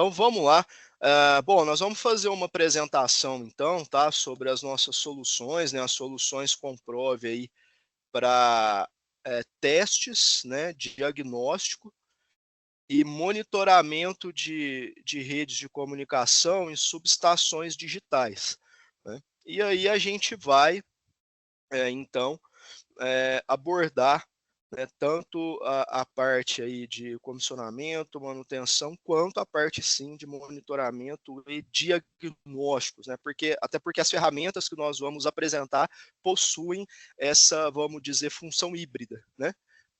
Então vamos lá. Bom, nós vamos fazer uma apresentação então, tá, sobre as nossas soluções, né, as soluções Comprove aí para testes, né, diagnóstico e monitoramento de redes de comunicação em subestações digitais, né? E aí a gente vai, então, abordar, né, tanto a parte aí de comissionamento, manutenção, quanto a parte sim de monitoramento e diagnósticos, né? Até porque as ferramentas que nós vamos apresentar possuem essa, vamos dizer, função híbrida, né?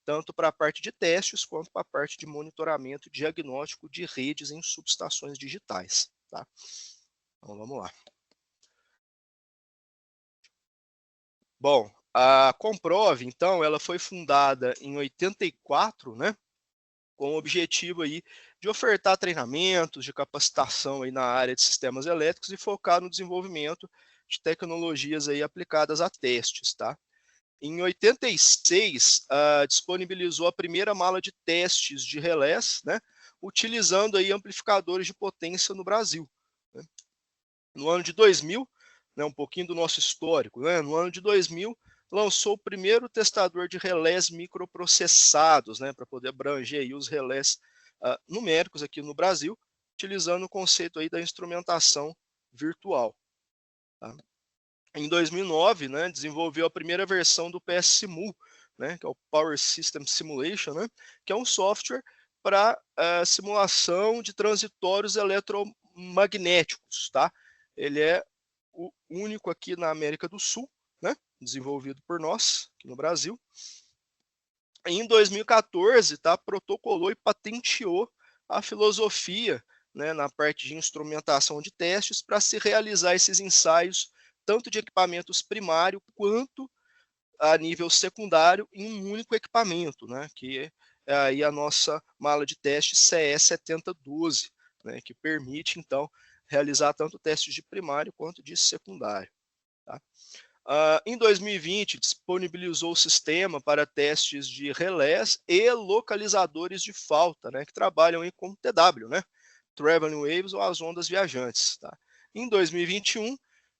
Tanto para a parte de testes quanto para a parte de monitoramento e diagnóstico de redes em subestações digitais, tá? Então vamos lá. Bom, a Comprove, então, ela foi fundada em 84, né, com o objetivo aí de ofertar treinamentos de capacitação aí na área de sistemas elétricos e focar no desenvolvimento de tecnologias aí aplicadas a testes, tá? Em 86, disponibilizou a primeira mala de testes de relés, né, utilizando aí amplificadores de potência no Brasil, né? No ano de 2000, né, um pouquinho do nosso histórico, né, no ano de 2000, lançou o primeiro testador de relés microprocessados, né, para poder abranger aí os relés numéricos aqui no Brasil, utilizando o conceito aí da instrumentação virtual. Tá? Em 2009, né, desenvolveu a primeira versão do PS-Simul, né, que é o Power System Simulation, né, que é um software para simulação de transitórios eletromagnéticos, tá? Ele é o único aqui na América do Sul, né, desenvolvido por nós, aqui no Brasil. Em 2014, tá, protocolou e patenteou a filosofia, né, na parte de instrumentação de testes para se realizar esses ensaios tanto de equipamentos primário quanto a nível secundário em um único equipamento, né, que é aí a nossa mala de teste CE7012, né, que permite então realizar tanto testes de primário quanto de secundário. Tá? Em 2020, disponibilizou o sistema para testes de relés e localizadores de falta, né, que trabalham aí com TW, né, Traveling Waves ou as ondas viajantes. Tá? Em 2021,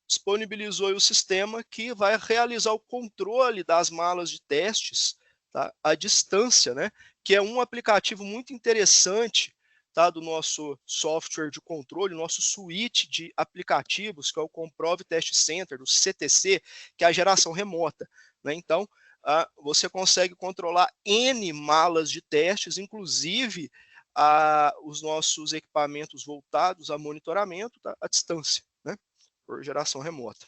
disponibilizou o sistema que vai realizar o controle das malas de testes, tá, à distância, né, que é um aplicativo muito interessante, tá, do nosso software de controle, nosso suíte de aplicativos, que é o Comprove Test Center, do CTC, que é a geração remota, né? Então, você consegue controlar N malas de testes, inclusive os nossos equipamentos voltados a monitoramento, tá, à distância, né, por geração remota.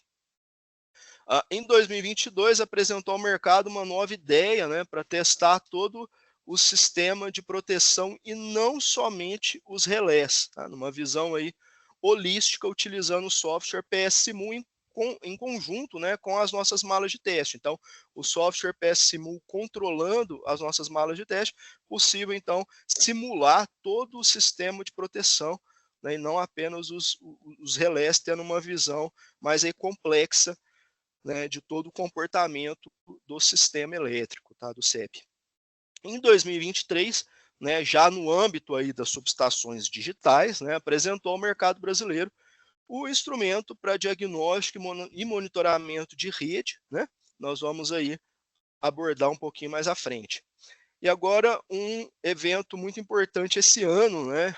Em 2022, apresentou ao mercado uma nova ideia, né, para testar todo o sistema de proteção e não somente os relés, tá, numa visão aí holística, utilizando o software PS-Simul em conjunto, né, com as nossas malas de teste. Então, o software PS-Simul controlando as nossas malas de teste, possível, então, simular todo o sistema de proteção, né, e não apenas os relés, tendo uma visão mais aí complexa, né, de todo o comportamento do sistema elétrico, tá, do CEP. Em 2023, né, já no âmbito aí das subestações digitais, né, apresentou ao mercado brasileiro o instrumento para diagnóstico e monitoramento de rede, né? Nós vamos aí abordar um pouquinho mais à frente. E agora um evento muito importante esse ano, né?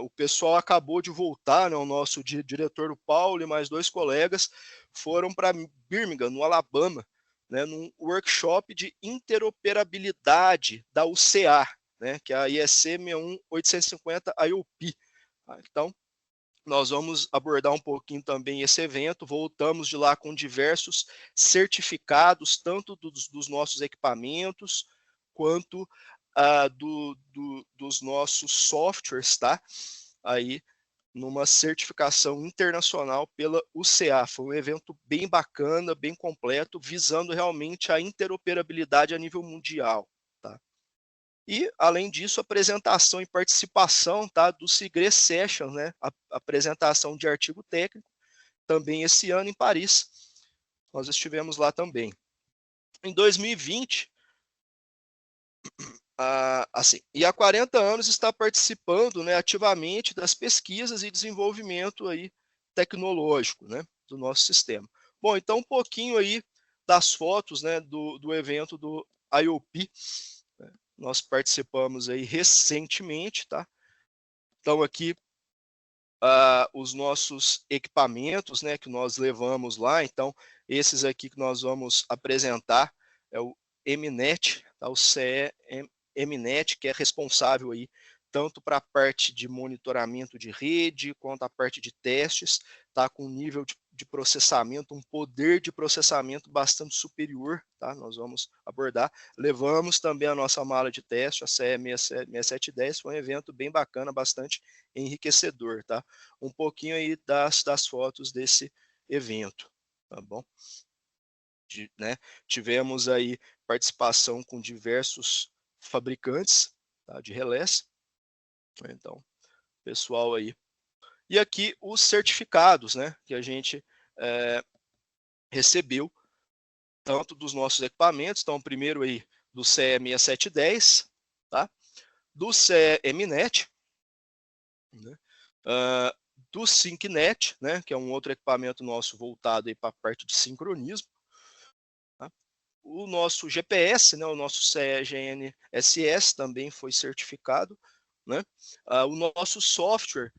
O pessoal acabou de voltar, né? O nosso diretor, o Paulo, e mais dois colegas foram para Birmingham, no Alabama, né? Num workshop de interoperabilidade da UCA, né? Que é a IEC 61850 IOP. Então, nós vamos abordar um pouquinho também esse evento. Voltamos de lá com diversos certificados, tanto dos nossos equipamentos, quanto dos nossos softwares, tá? Aí, numa certificação internacional pela UCA. Foi um evento bem bacana, bem completo, visando realmente a interoperabilidade a nível mundial, tá? E, além disso, apresentação e participação, tá, do Sigre Session, né, a apresentação de artigo técnico, também esse ano em Paris. Nós estivemos lá também. Em 2020, assim, e há 40 anos está participando, né, ativamente das pesquisas e desenvolvimento aí tecnológico, né, do nosso sistema. Bom, então um pouquinho aí das fotos, né, do evento do IOP, né, nós participamos aí recentemente, tá? Então aqui os nossos equipamentos, né, que nós levamos lá. Então, esses aqui que nós vamos apresentar é o MNET, tá? O CE MNET, que é responsável aí tanto para a parte de monitoramento de rede, quanto a parte de testes, tá? Com um nível de processamento, um poder de processamento bastante superior, tá? Nós vamos abordar. Levamos também a nossa mala de teste, a CE 6710, foi um evento bem bacana, bastante enriquecedor, tá? Um pouquinho aí das fotos desse evento, tá bom? Né? Tivemos aí participação com diversos fabricantes, tá, de relés, então, pessoal aí. E aqui os certificados, né, que a gente recebeu, tanto dos nossos equipamentos, então, primeiro aí do CE 6710, tá? Do CE MNET, né? Do SyncNet, né, que é um outro equipamento nosso voltado para a parte de sincronismo. Tá? O nosso GPS, né, o nosso CEGNSS também foi certificado. Né? O nosso software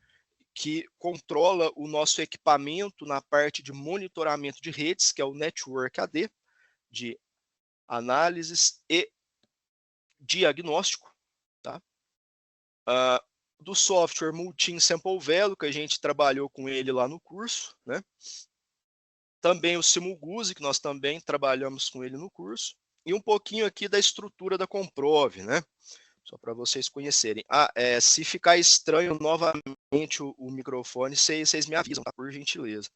que controla o nosso equipamento na parte de monitoramento de redes, que é o Network AD, de análises e diagnóstico. Tá? Do software Multi Sample Value, que a gente trabalhou com ele lá no curso, né? Também o Simulguse, que nós também trabalhamos com ele no curso, e um pouquinho aqui da estrutura da Comprove, né? Só para vocês conhecerem. Se ficar estranho novamente o microfone, vocês me avisam, tá? Por gentileza.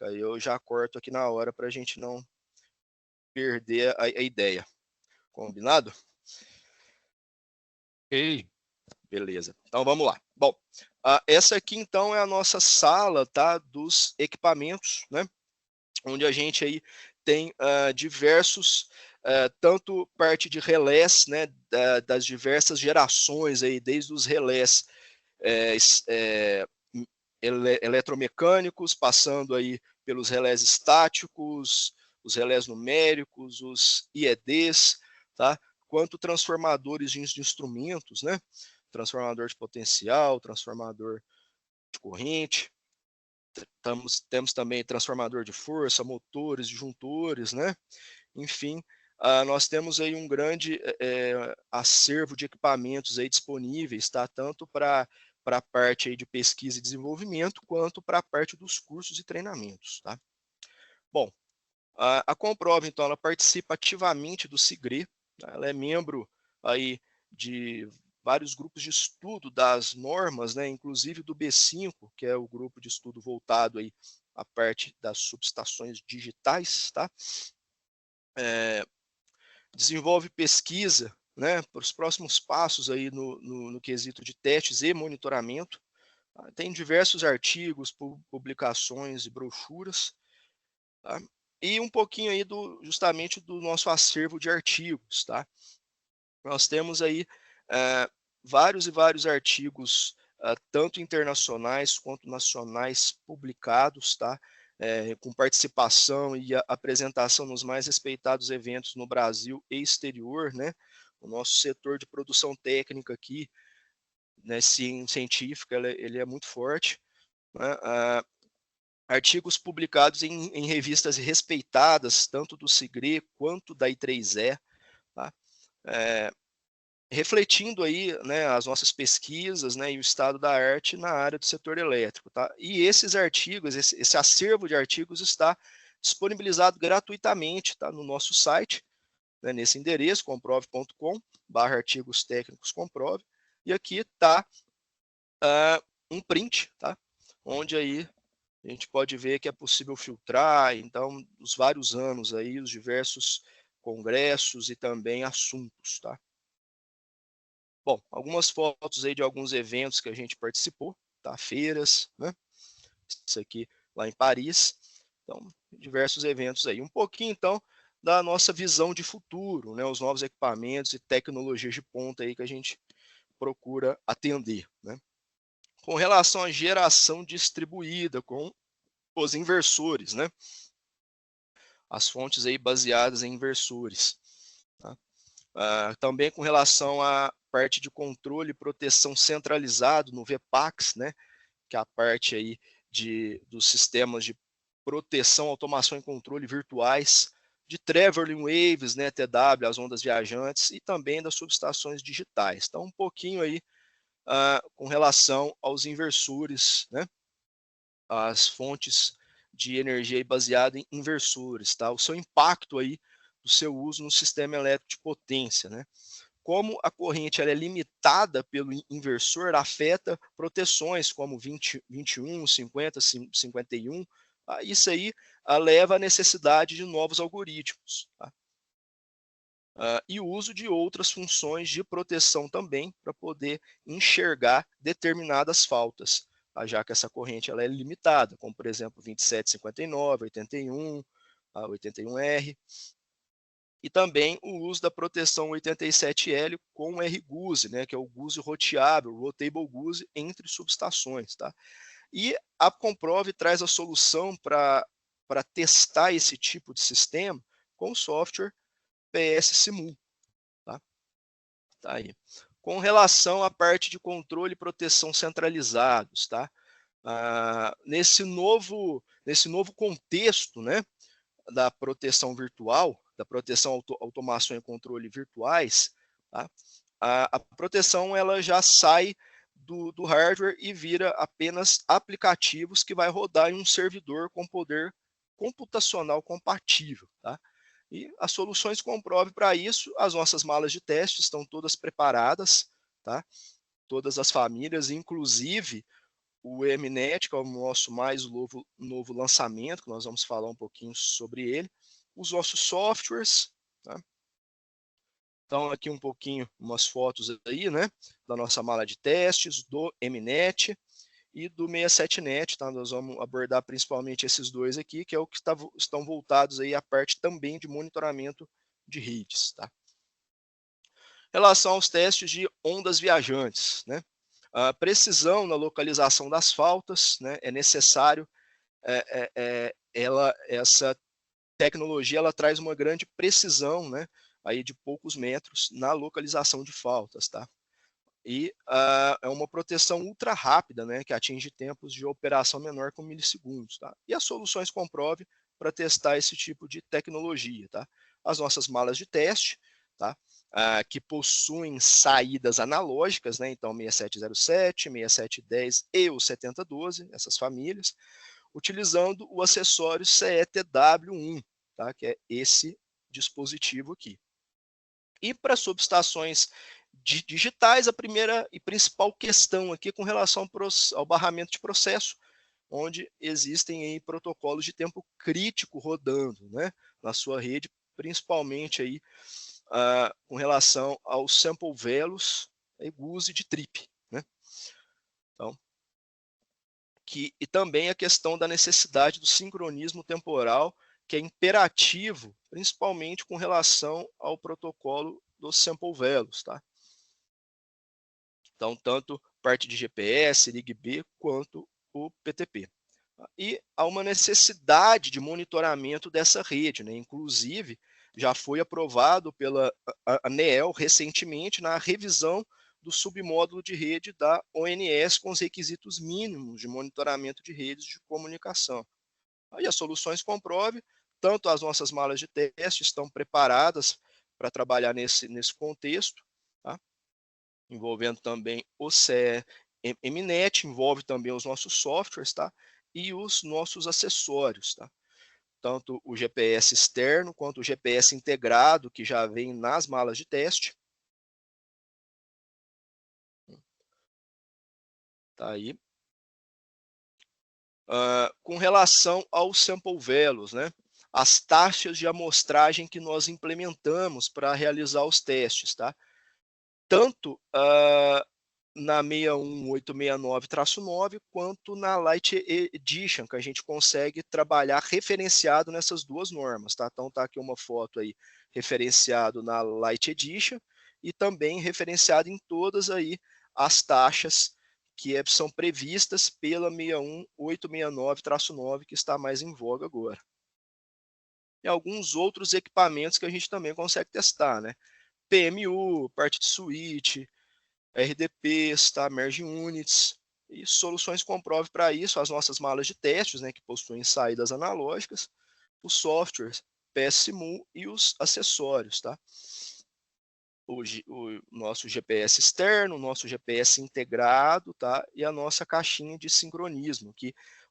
Aí eu já corto aqui na hora para a gente não perder a ideia. Combinado? Ok. Beleza. Então vamos lá. Bom, essa aqui então é a nossa sala, tá? Dos equipamentos, né? Onde a gente aí tem diversos, tanto parte de relés, né, das diversas gerações, aí, desde os relés eletromecânicos, passando aí pelos relés estáticos, os relés numéricos, os IEDs, tá? Quanto transformadores de instrumentos, né? Transformador de potencial, transformador de corrente, temos também transformador de força, motores, disjuntores, né? Enfim, nós temos aí um grande acervo de equipamentos aí disponíveis, tá? Tanto para a parte aí de pesquisa e desenvolvimento, quanto para a parte dos cursos e treinamentos, tá? Bom, a Comprove, então, ela participa ativamente do SIGRE, tá? Ela é membro aí de vários grupos de estudo das normas, né, inclusive do B5, que é o grupo de estudo voltado aí à parte das subestações digitais, tá? Desenvolve pesquisa, né, para os próximos passos aí no quesito de testes e monitoramento. Tá? Tem diversos artigos, publicações e brochuras, tá? E um pouquinho aí justamente do nosso acervo de artigos, tá? Nós temos aí vários e vários artigos, tanto internacionais quanto nacionais, publicados, tá? Com participação e apresentação nos mais respeitados eventos no Brasil e exterior, né? O nosso setor de produção técnica aqui, né, científica, ele é muito forte, né? Artigos publicados em revistas respeitadas, tanto do SIGRE quanto da I3E, tá? Refletindo aí, né, as nossas pesquisas, né, e o estado da arte na área do setor elétrico, tá? E esses artigos, esse acervo de artigos está disponibilizado gratuitamente, tá, no nosso site, né, nesse endereço, comprove.com/artigos técnicos comprove, e aqui está um print, tá? Onde aí a gente pode ver que é possível filtrar, então, os vários anos aí, os diversos congressos e também assuntos, tá? Bom, algumas fotos aí de alguns eventos que a gente participou, tá? Feiras, né? Isso aqui lá em Paris. Então, diversos eventos aí. Um pouquinho, então, da nossa visão de futuro, né, os novos equipamentos e tecnologias de ponta aí que a gente procura atender, né. Com relação à geração distribuída, com os inversores, né, as fontes aí baseadas em inversores, tá. Também com relação à parte de controle e proteção centralizado no VPAX, né, que é a parte aí dos sistemas de proteção, automação e controle virtuais, de traveling waves, né, TW, as ondas viajantes, e também das subestações digitais. Então, um pouquinho aí com relação aos inversores, né, as fontes de energia baseada em inversores, tá? O seu impacto aí do seu uso no sistema elétrico de potência, né? Como a corrente ela é limitada pelo inversor, afeta proteções como 20, 21, 50, 51. Isso aí leva à necessidade de novos algoritmos. Tá? E o uso de outras funções de proteção também para poder enxergar determinadas faltas, tá? Já que essa corrente ela é limitada, como por exemplo 2759, 81, 81R, e também o uso da proteção 87L com R-Guse, né, que é o Guse roteável, Rotable Guse, entre subestações. Tá? E a Comprove traz a solução para testar esse tipo de sistema com o software PS Simul. Tá? Tá aí. Com relação à parte de controle e proteção centralizados, tá? Nesse novo contexto, né, da proteção virtual, da proteção, automação e controle virtuais, tá? A proteção ela já sai do hardware e vira apenas aplicativos que vai rodar em um servidor com poder computacional compatível. Tá? E as soluções Comprove para isso, as nossas malas de teste estão todas preparadas, tá? Todas as famílias, inclusive o Mnet, que é o nosso mais novo lançamento, que nós vamos falar um pouquinho sobre ele, os nossos softwares, tá? Então aqui um pouquinho, umas fotos aí, né, da nossa mala de testes, do Mnet e do 67Net, tá? Nós vamos abordar principalmente esses dois aqui, que é o que estão voltados aí à parte também de monitoramento de redes, tá? Em relação aos testes de ondas viajantes, né? A precisão na localização das faltas, né? É necessário, essa tecnologia ela traz uma grande precisão, né? Aí de poucos metros na localização de faltas, tá? E é uma proteção ultra rápida, né, que atinge tempos de operação menor com milissegundos. Tá? E as soluções Comprove para testar esse tipo de tecnologia. Tá? As nossas malas de teste, tá? Que possuem saídas analógicas, né, então 6707, 6710 e o 7012, essas famílias, utilizando o acessório CETW1, tá? Que é esse dispositivo aqui. E para subestações digitais, a primeira e principal questão aqui com relação ao barramento de processo, onde existem aí protocolos de tempo crítico rodando, né, na sua rede, principalmente aí com relação ao sample velos, Guse de trip, né? Então, e também a questão da necessidade do sincronismo temporal, que é imperativo, principalmente com relação ao protocolo dos sample velos, tá? Então, tanto parte de GPS, LIGB, quanto o PTP. E há uma necessidade de monitoramento dessa rede, né? Inclusive, já foi aprovado pela ANEEL recentemente na revisão do submódulo de rede da ONS com os requisitos mínimos de monitoramento de redes de comunicação. Aí as soluções Comprove, tanto as nossas malas de teste estão preparadas para trabalhar nesse contexto, tá? Envolvendo também o Mnet, envolve também os nossos softwares, tá? E os nossos acessórios, tá? Tanto o GPS externo quanto o GPS integrado, que já vem nas malas de teste. Tá aí. Com relação aos sample velos, né? As taxas de amostragem que nós implementamos para realizar os testes, tá? Tanto na 61869-9, quanto na Light Edition, que a gente consegue trabalhar referenciado nessas duas normas, tá? Então tá aqui uma foto aí referenciado na Light Edition e também referenciado em todas aí as taxas que são previstas pela 61869-9, que está mais em voga agora. E alguns outros equipamentos que a gente também consegue testar, né? PMU, parte de switch, RDPs, tá? Merge Units e soluções comprove para isso, as nossas malas de testes, né, que possuem saídas analógicas, os softwares, PSMU e os acessórios, tá? O nosso GPS externo, o nosso GPS integrado, tá? E a nossa caixinha de sincronismo,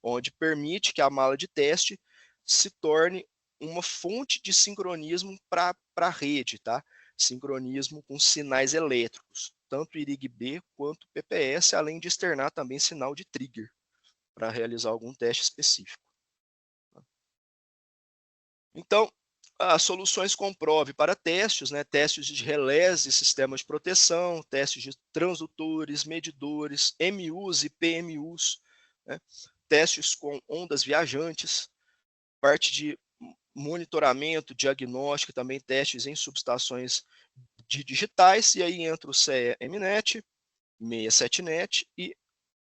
onde permite que a mala de teste se torne uma fonte de sincronismo para a rede, tá? Sincronismo com sinais elétricos, tanto IRIG-B quanto PPS, além de externar também sinal de trigger para realizar algum teste específico. Então, as soluções comprove para testes, né? Testes de relés e sistemas de proteção, testes de transdutores, medidores, MUs e PMUs, né? Testes com ondas viajantes, parte de monitoramento, diagnóstico, também testes em subestações digitais, e aí entra o CE-MNet, 67net e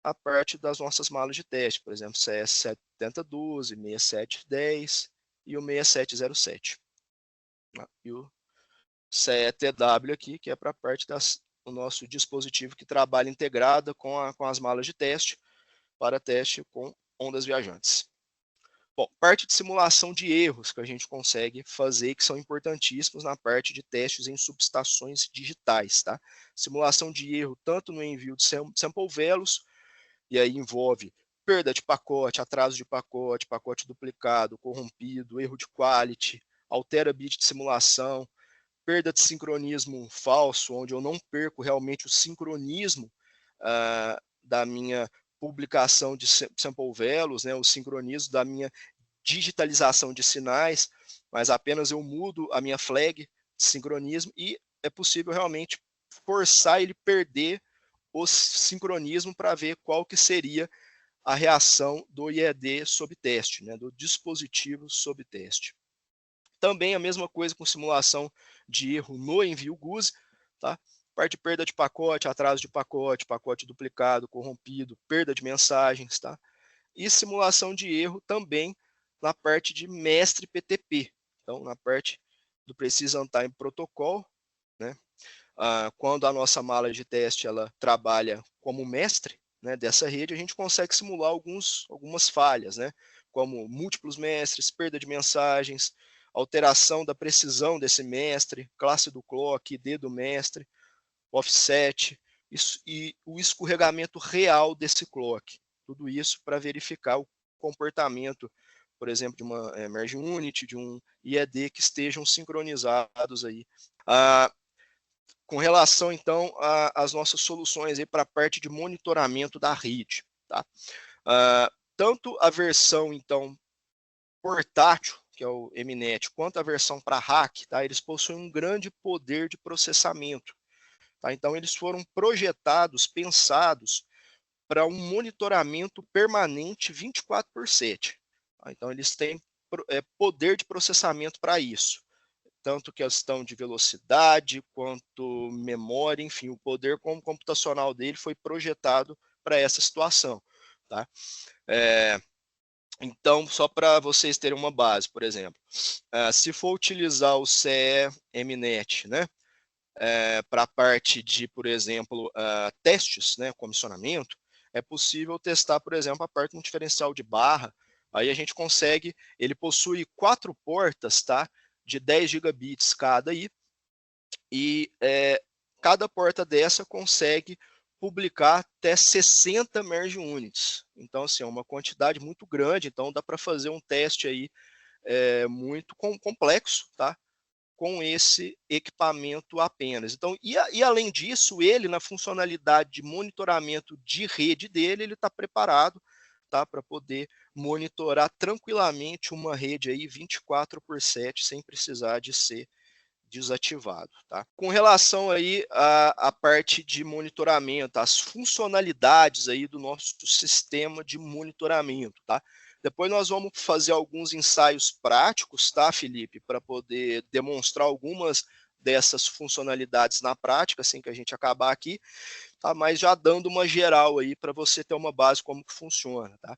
a parte das nossas malas de teste, por exemplo, CS7012, 6710 e o 6707. E o CETW aqui, que é para a parte do nosso dispositivo que trabalha integrada com as malas de teste, para teste com ondas viajantes. Bom, parte de simulação de erros que a gente consegue fazer, que são importantíssimos na parte de testes em subestações digitais, tá? Simulação de erro tanto no envio de sample velos, e aí envolve perda de pacote, atraso de pacote, pacote duplicado, corrompido, erro de quality, altera bit de simulação, perda de sincronismo falso, onde eu não perco realmente o sincronismo da minha publicação de sample velos, né, o sincronismo da minha digitalização de sinais, mas apenas eu mudo a minha flag de sincronismo e é possível realmente forçar ele perder o sincronismo para ver qual que seria a reação do IED sob teste, né, do dispositivo sob teste. Também a mesma coisa com simulação de erro no envio GUSE, tá? Parte de perda de pacote, atraso de pacote, pacote duplicado, corrompido, perda de mensagens, tá? E simulação de erro também na parte de mestre PTP. Então, na parte do Precision Time Protocol, né? Quando a nossa mala de teste ela trabalha como mestre, né, dessa rede, a gente consegue simular algumas falhas, né? Como múltiplos mestres, perda de mensagens, alteração da precisão desse mestre, classe do clock, ID do mestre, offset, e o escorregamento real desse clock. Tudo isso para verificar o comportamento, por exemplo, de uma merge unit, de um IED que estejam sincronizados aí. Com relação, então, às nossas soluções para a parte de monitoramento da rede. Tá? Tanto a versão, então, portátil, que é o MNet, quanto a versão para hack, tá? Eles possuem um grande poder de processamento. Tá? Então, eles foram projetados, pensados para um monitoramento permanente 24/7. Tá? Então, eles têm poder de processamento para isso. Tanto questão de velocidade, quanto memória, enfim, o poder computacional dele foi projetado para essa situação. Tá? Então, só para vocês terem uma base, por exemplo, se for utilizar o CE-MNet, né, para a parte de, por exemplo, testes, né, comissionamento, é possível testar, por exemplo, a parte de um diferencial de barra. Aí a gente consegue, ele possui 4 portas, tá, de 10 gigabits cada aí, e cada porta dessa consegue publicar até 60 merge units. Então, assim, é uma quantidade muito grande, então dá para fazer um teste aí muito complexo, tá? Com esse equipamento apenas. Então, e além disso, ele, na funcionalidade de monitoramento de rede dele, ele está preparado, tá? Para poder monitorar tranquilamente uma rede aí 24/7, sem precisar de ser desativado, tá? Com relação aí à parte de monitoramento, as funcionalidades aí do nosso sistema de monitoramento, tá? Depois nós vamos fazer alguns ensaios práticos, tá, Felipe, para poder demonstrar algumas dessas funcionalidades na prática, assim que a gente acabar aqui, tá? Mas já dando uma geral aí para você ter uma base como que funciona, tá?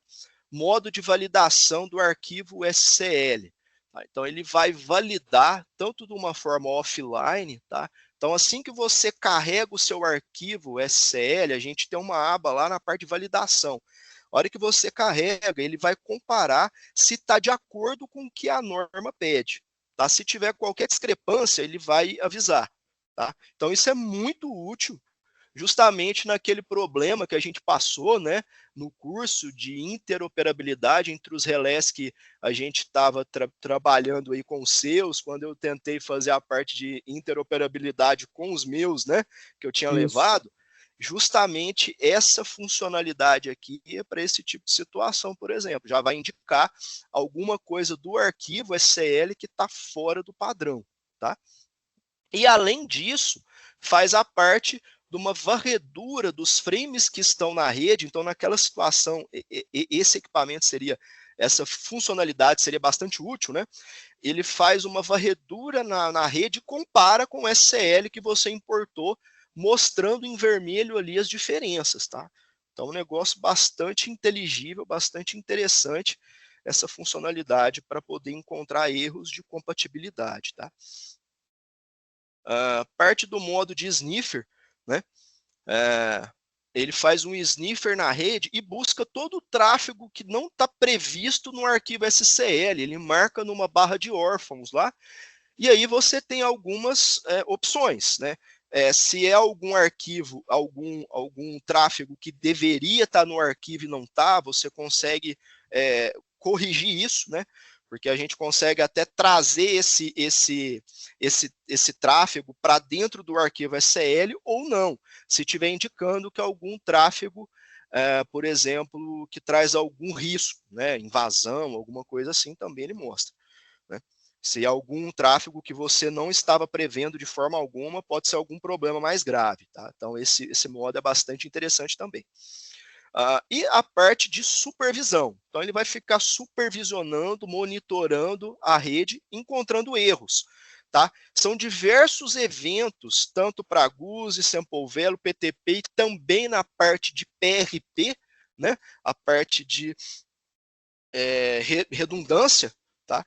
Modo de validação do arquivo SCL. Tá? Então ele vai validar tanto de uma forma offline, tá? Então assim que você carrega o seu arquivo SCL, a gente tem uma aba lá na parte de validação. A hora que você carrega, ele vai comparar se está de acordo com o que a norma pede. Tá? Se tiver qualquer discrepância, ele vai avisar. Tá? Então isso é muito útil justamente naquele problema que a gente passou, né, no curso de interoperabilidade entre os relés que a gente estava trabalhando aí com os seus, quando eu tentei fazer a parte de interoperabilidade com os meus, né, que eu tinha levado, justamente essa funcionalidade aqui é para esse tipo de situação, por exemplo, já vai indicar alguma coisa do arquivo SCL que está fora do padrão, tá? E além disso, faz a parte de uma varredura dos frames que estão na rede. Então, naquela situação, esse equipamento seria, essa funcionalidade seria bastante útil, né? Ele faz uma varredura na rede e compara com o SCL que você importou, mostrando em vermelho ali as diferenças, tá? Então, um negócio bastante inteligível, bastante interessante, essa funcionalidade para poder encontrar erros de compatibilidade, tá? Parte do modo de sniffer, né? Ele faz um sniffer na rede e busca todo o tráfego que não está previsto no arquivo SCL. Ele marca numa barra de órfãos lá, e aí você tem algumas opções, né? Se é algum arquivo, algum tráfego que deveria estar no arquivo e não está, você consegue corrigir isso, né? Porque a gente consegue até trazer esse tráfego para dentro do arquivo SCL ou não, se estiver indicando que algum tráfego, por exemplo, que traz algum risco, né? Invasão, alguma coisa assim, também ele mostra, né? Se algum tráfego que você não estava prevendo de forma alguma, pode ser algum problema mais grave, tá? Então esse modo é bastante interessante também. E a parte de supervisão. Então ele vai ficar supervisionando, monitorando a rede, encontrando erros. Tá? São diversos eventos, tanto para GUSE, SampleVelo, PTP e também na parte de PRP, né? A parte de redundância, tá?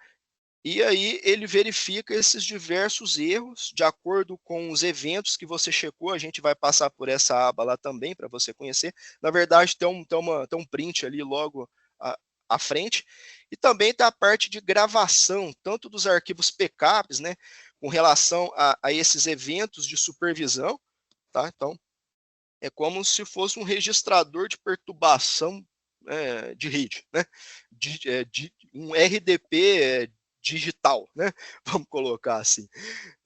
E aí ele verifica esses diversos erros de acordo com os eventos que você checou. A gente vai passar por essa aba lá também para você conhecer. Na verdade, tem um print ali logo à frente. E também tem a parte de gravação, tanto dos arquivos PCAPs, né, com relação a esses eventos de supervisão. Tá? Então, é como se fosse um registrador de perturbação de rede, né? Um RDP digital, né? Vamos colocar assim,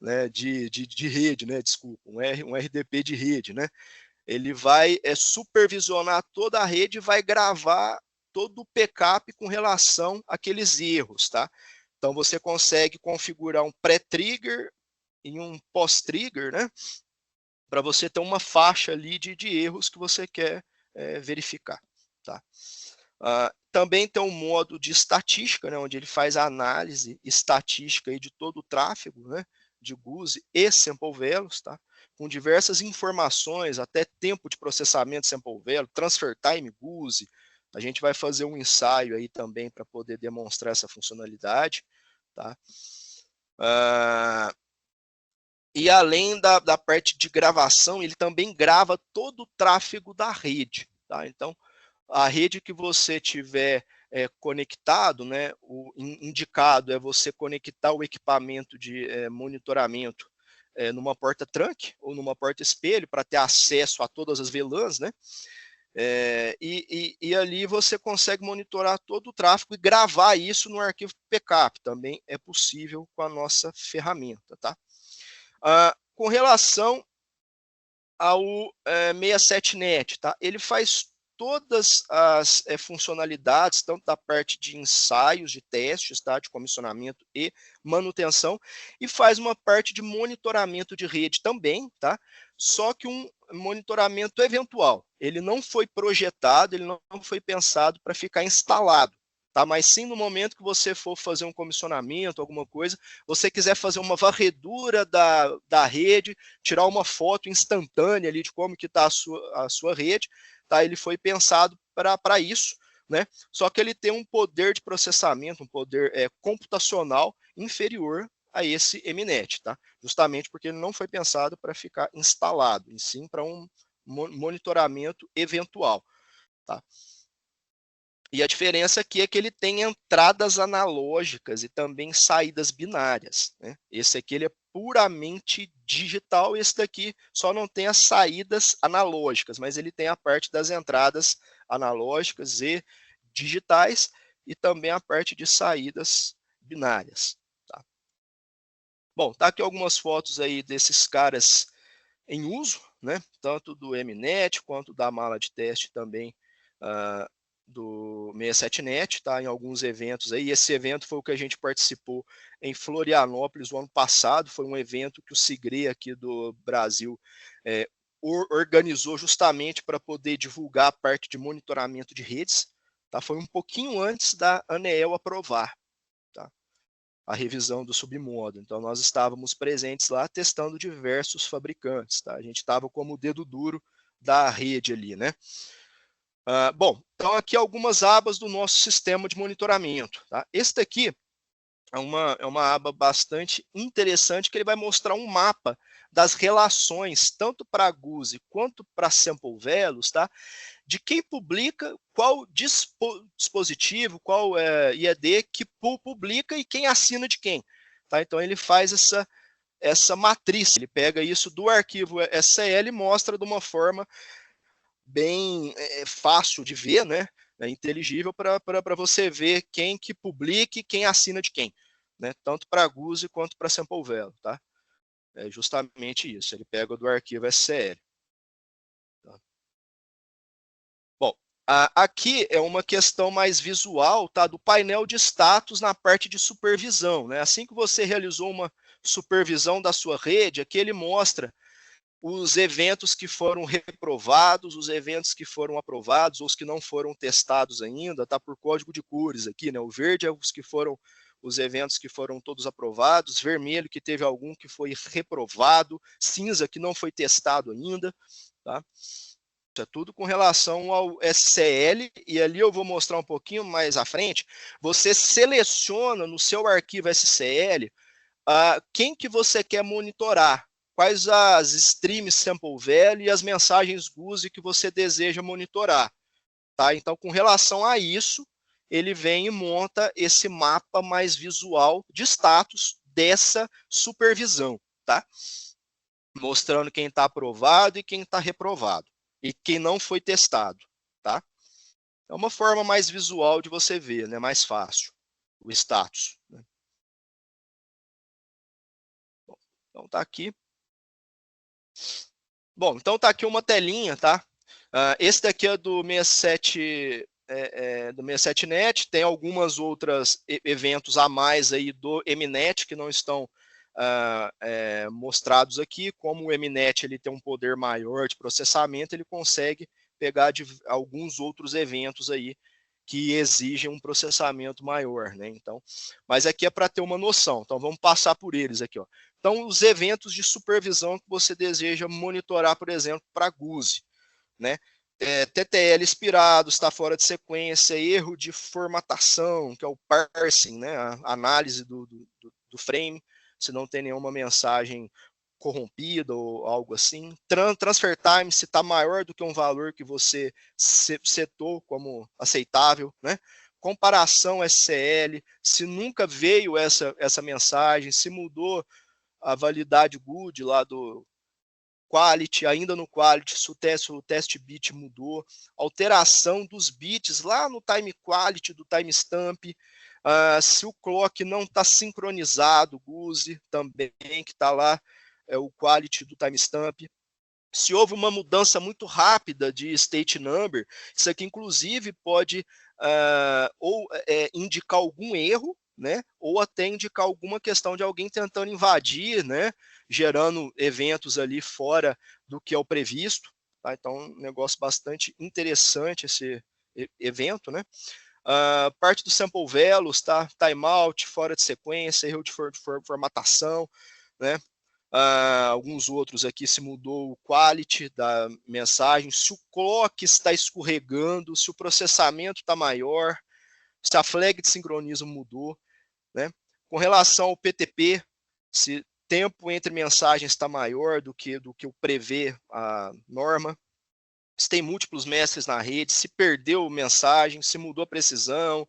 né? De rede, né? Desculpa, um RDP de rede, né? Ele vai supervisionar toda a rede e vai gravar todo o backup com relação àqueles erros, tá? Então você consegue configurar um pré-trigger e um pós-trigger, né? Para você ter uma faixa ali de erros que você quer verificar, tá? Também tem um modo de estatística, né, onde ele faz a análise estatística aí de todo o tráfego, né, de GUSE e SampleVelos, tá? Com diversas informações, até tempo de processamento SampleVelo, transfer time GUSE. A gente vai fazer um ensaio aí também para poder demonstrar essa funcionalidade, tá? E além da parte de gravação, ele também grava todo o tráfego da rede, tá? Então, a rede que você tiver conectado, né, o indicado é você conectar o equipamento de monitoramento numa porta trunk ou numa porta espelho para ter acesso a todas as VLANs, né? E ali você consegue monitorar todo o tráfego e gravar isso no arquivo backup. Também é possível com a nossa ferramenta, tá? Com relação ao 67net, tá? Ele faz todas as funcionalidades, tanto da parte de ensaios, de testes, tá? De comissionamento e manutenção, e faz uma parte de monitoramento de rede também, tá? Só que um monitoramento eventual. Ele não foi projetado, ele não foi pensado para ficar instalado, tá? Mas sim no momento que você for fazer um comissionamento, alguma coisa, você quiser fazer uma varredura da rede, tirar uma foto instantânea ali de como que está a sua rede, tá? Ele foi pensado para isso, né? Só que ele tem um poder de processamento, um poder computacional inferior a esse MNET, tá? Justamente porque ele não foi pensado para ficar instalado, e sim para um monitoramento eventual, tá? E a diferença aqui é que ele tem entradas analógicas e também saídas binárias, né? Esse aqui ele é puramente digital, esse daqui só não tem as saídas analógicas, mas ele tem a parte das entradas analógicas e digitais e também a parte de saídas binárias, tá? Bom, tá aqui algumas fotos aí desses caras em uso, né? Tanto do MNET quanto da mala de teste também do 67net, tá? Em alguns eventos aí. Esse evento foi o que a gente participou em Florianópolis o ano passado. Foi um evento que o Sigre aqui do Brasil organizou justamente para poder divulgar a parte de monitoramento de redes. Tá? Foi um pouquinho antes da ANEEL aprovar, tá? A revisão do submodo. Então, nós estávamos presentes lá testando diversos fabricantes, tá? A gente estava como o dedo duro da rede ali, né? Bom, então aqui algumas abas do nosso sistema de monitoramento, tá? Esse daqui é uma aba bastante interessante, que ele vai mostrar um mapa das relações, tanto para a GUSE quanto para a Sample Velos, tá? De quem publica, qual dispositivo, qual IED que publica e quem assina de quem. Tá? Então ele faz essa matriz, ele pega isso do arquivo SCL e mostra de uma forma bem fácil de ver, né? Inteligível para você ver quem que publica e quem assina de quem, né? Tanto para a GUSE quanto para a Sample Velo, tá? É justamente isso, ele pega do arquivo SCL. Tá? Bom, aqui é uma questão mais visual, tá? Do painel de status na parte de supervisão, né? Assim que você realizou uma supervisão da sua rede, aqui ele mostra os eventos que foram reprovados, os eventos que foram aprovados, ou os que não foram testados ainda, tá por código de cores aqui, né? O verde é os que foram os eventos que foram todos aprovados, vermelho que teve algum que foi reprovado, cinza que não foi testado ainda, tá? Isso é tudo com relação ao SCL, e ali eu vou mostrar um pouquinho mais à frente. Você seleciona no seu arquivo SCL quem que você quer monitorar, quais as streams sample value e as mensagens GUSE que você deseja monitorar. Tá? Então, com relação a isso, ele vem e monta esse mapa mais visual de status dessa supervisão, tá? Mostrando quem está aprovado e quem está reprovado, e quem não foi testado, tá? É uma forma mais visual de você ver, né? Mais fácil, o status. Né? Bom, então tá aqui. Bom, então tá aqui uma telinha, tá? Esse daqui é do 67, do 67net, tem algumas outras eventos a mais aí do MNET que não estão mostrados aqui. Como o MNET ele tem um poder maior de processamento, ele consegue pegar alguns outros eventos aí que exigem um processamento maior, né? Então, mas aqui é para ter uma noção. Então, vamos passar por eles aqui, ó. Então, os eventos de supervisão que você deseja monitorar, por exemplo, para GUSE, né? TTL expirado, está fora de sequência, erro de formatação, que é o parsing, né? A análise do frame, se não tem nenhuma mensagem corrompida ou algo assim. Transfer time, se está maior do que um valor que você setou como aceitável, né? Comparação SCL, se nunca veio essa mensagem, se mudou a validade good lá do quality, ainda no quality, se o teste bit mudou, alteração dos bits lá no time quality do timestamp, se o clock não está sincronizado, GUSE também, que está lá, o quality do timestamp, Se houve uma mudança muito rápida de state number, isso aqui inclusive pode indicar algum erro, né, ou até indicar alguma questão de alguém tentando invadir, né, gerando eventos ali fora do que é o previsto. Tá? Então, um negócio bastante interessante esse evento, né? Parte do sample velos, tá? Timeout, fora de sequência, erro de formatação, né? Alguns outros aqui, se mudou o quality da mensagem, se o clock está escorregando, se o processamento está maior, se a flag de sincronismo mudou, né? Com relação ao PTP, se tempo entre mensagens está maior do que o prevê a norma, se tem múltiplos mestres na rede, se perdeu mensagem, se mudou a precisão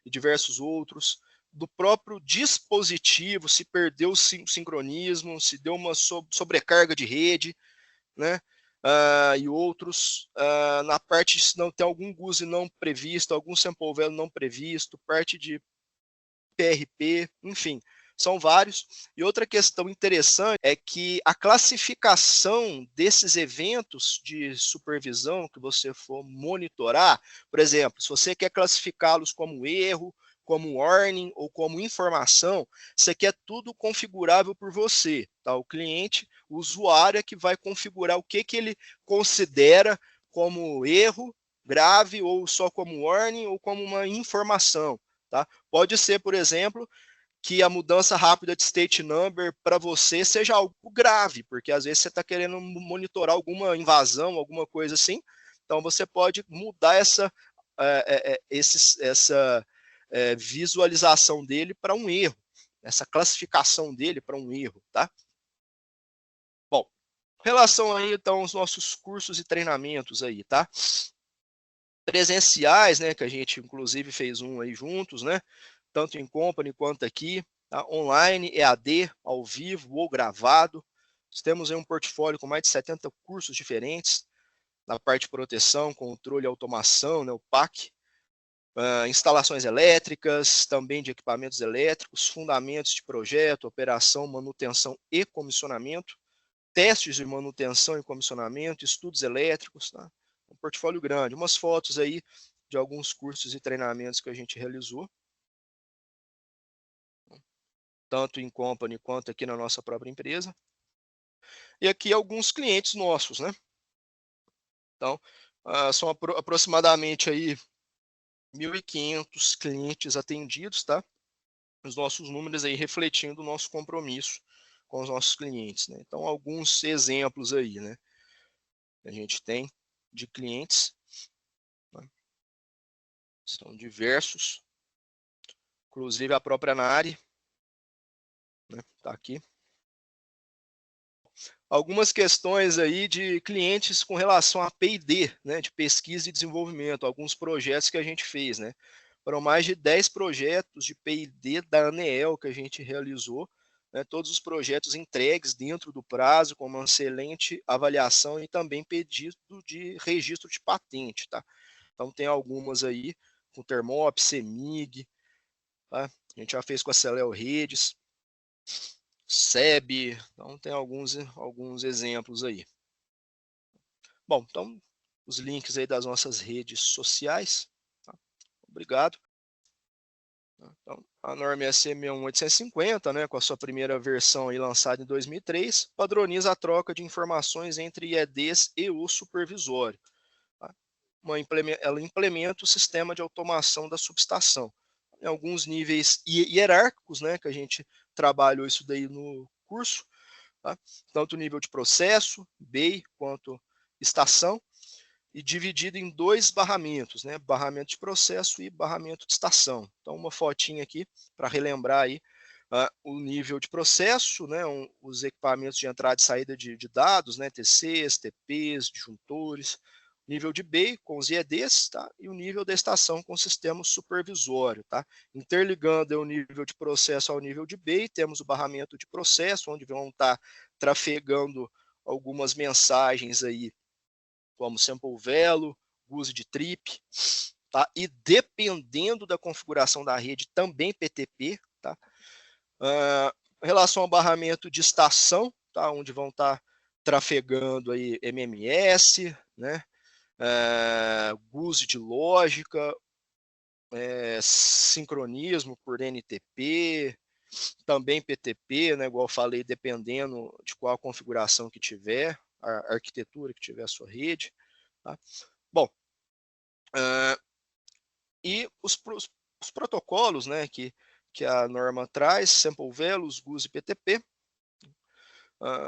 e diversos outros. Do próprio dispositivo, se perdeu o sincronismo, se deu uma sobrecarga de rede, né? E outros. Na parte, se não tem algum GUSE não previsto, algum sample value não previsto, parte de PRP, enfim, são vários. E outra questão interessante é que a classificação desses eventos de supervisão que você for monitorar, por exemplo, se você quer classificá-los como erro, como warning ou como informação, isso aqui é tudo configurável por você, tá? O cliente, o usuário é que vai configurar o que ele considera como erro grave ou só como warning ou como uma informação. Tá? Pode ser, por exemplo, que a mudança rápida de state number para você seja algo grave, porque às vezes você está querendo monitorar alguma invasão, alguma coisa assim, então você pode mudar essa visualização dele para um erro, essa classificação dele para um erro, tá? Bom, em relação aí então aos nossos cursos e treinamentos aí, tá? Presenciais, né, que a gente inclusive fez um aí juntos, né? Tanto em company quanto aqui, tá? Online, EAD, ao vivo ou gravado. Nós temos aí um portfólio com mais de 70 cursos diferentes, na parte de proteção, controle e automação, né, o PAC, instalações elétricas, também de equipamentos elétricos, fundamentos de projeto, operação, manutenção e comissionamento, testes de manutenção e comissionamento, estudos elétricos, tá? Um portfólio grande, umas fotos aí de alguns cursos e treinamentos que a gente realizou, tanto em company quanto aqui na nossa própria empresa. E aqui alguns clientes nossos, né? Então, são aproximadamente aí 1.500 clientes atendidos, tá? Os nossos números aí refletindo o nosso compromisso com os nossos clientes, né? Então, alguns exemplos aí, né? A gente tem de clientes, né? São diversos, inclusive a própria Nari, né? Tá aqui. Algumas questões aí de clientes com relação a P&D, né, de pesquisa e desenvolvimento, alguns projetos que a gente fez, né? Foram mais de 10 projetos de P&D da ANEEL que a gente realizou, né, todos os projetos entregues dentro do prazo, com uma excelente avaliação e também pedido de registro de patente, tá? Então tem algumas aí com Thermop, CEMIG, tá? A gente já fez com a Celel Redes, SEB, então tem alguns exemplos aí. Bom, então os links aí das nossas redes sociais, tá? Obrigado. Então, a norma ESC 61850, né, com a sua primeira versão aí lançada em 2003, padroniza a troca de informações entre IEDs e o supervisório. Tá? Ela implementa o sistema de automação da subestação. Em alguns níveis hierárquicos, né, que a gente trabalhou isso daí no curso, tá? Tanto o nível de processo, BEI, quanto estação, e dividido em dois barramentos, né? Barramento de processo e barramento de estação. Então, uma fotinha aqui para relembrar aí o nível de processo, né? Os equipamentos de entrada e saída de dados, né? TCs, TPs, disjuntores. Nível de BEI com os IEDs, tá? E o nível da estação com o sistema supervisório, tá? Interligando o nível de processo ao nível de BEI, temos o barramento de processo, onde vão estar trafegando algumas mensagens aí, como sample velo, uso de trip, tá? E dependendo da configuração da rede, também PTP, tá? Em relação ao barramento de estação, tá? Onde vão estar trafegando aí MMS, né? Uso de lógica, sincronismo por NTP, também PTP, né, igual eu falei, dependendo de qual configuração que tiver, a arquitetura que tiver a sua rede. Tá? Bom, e os protocolos, né, que a norma traz, Sample Velos, GUS e PTP.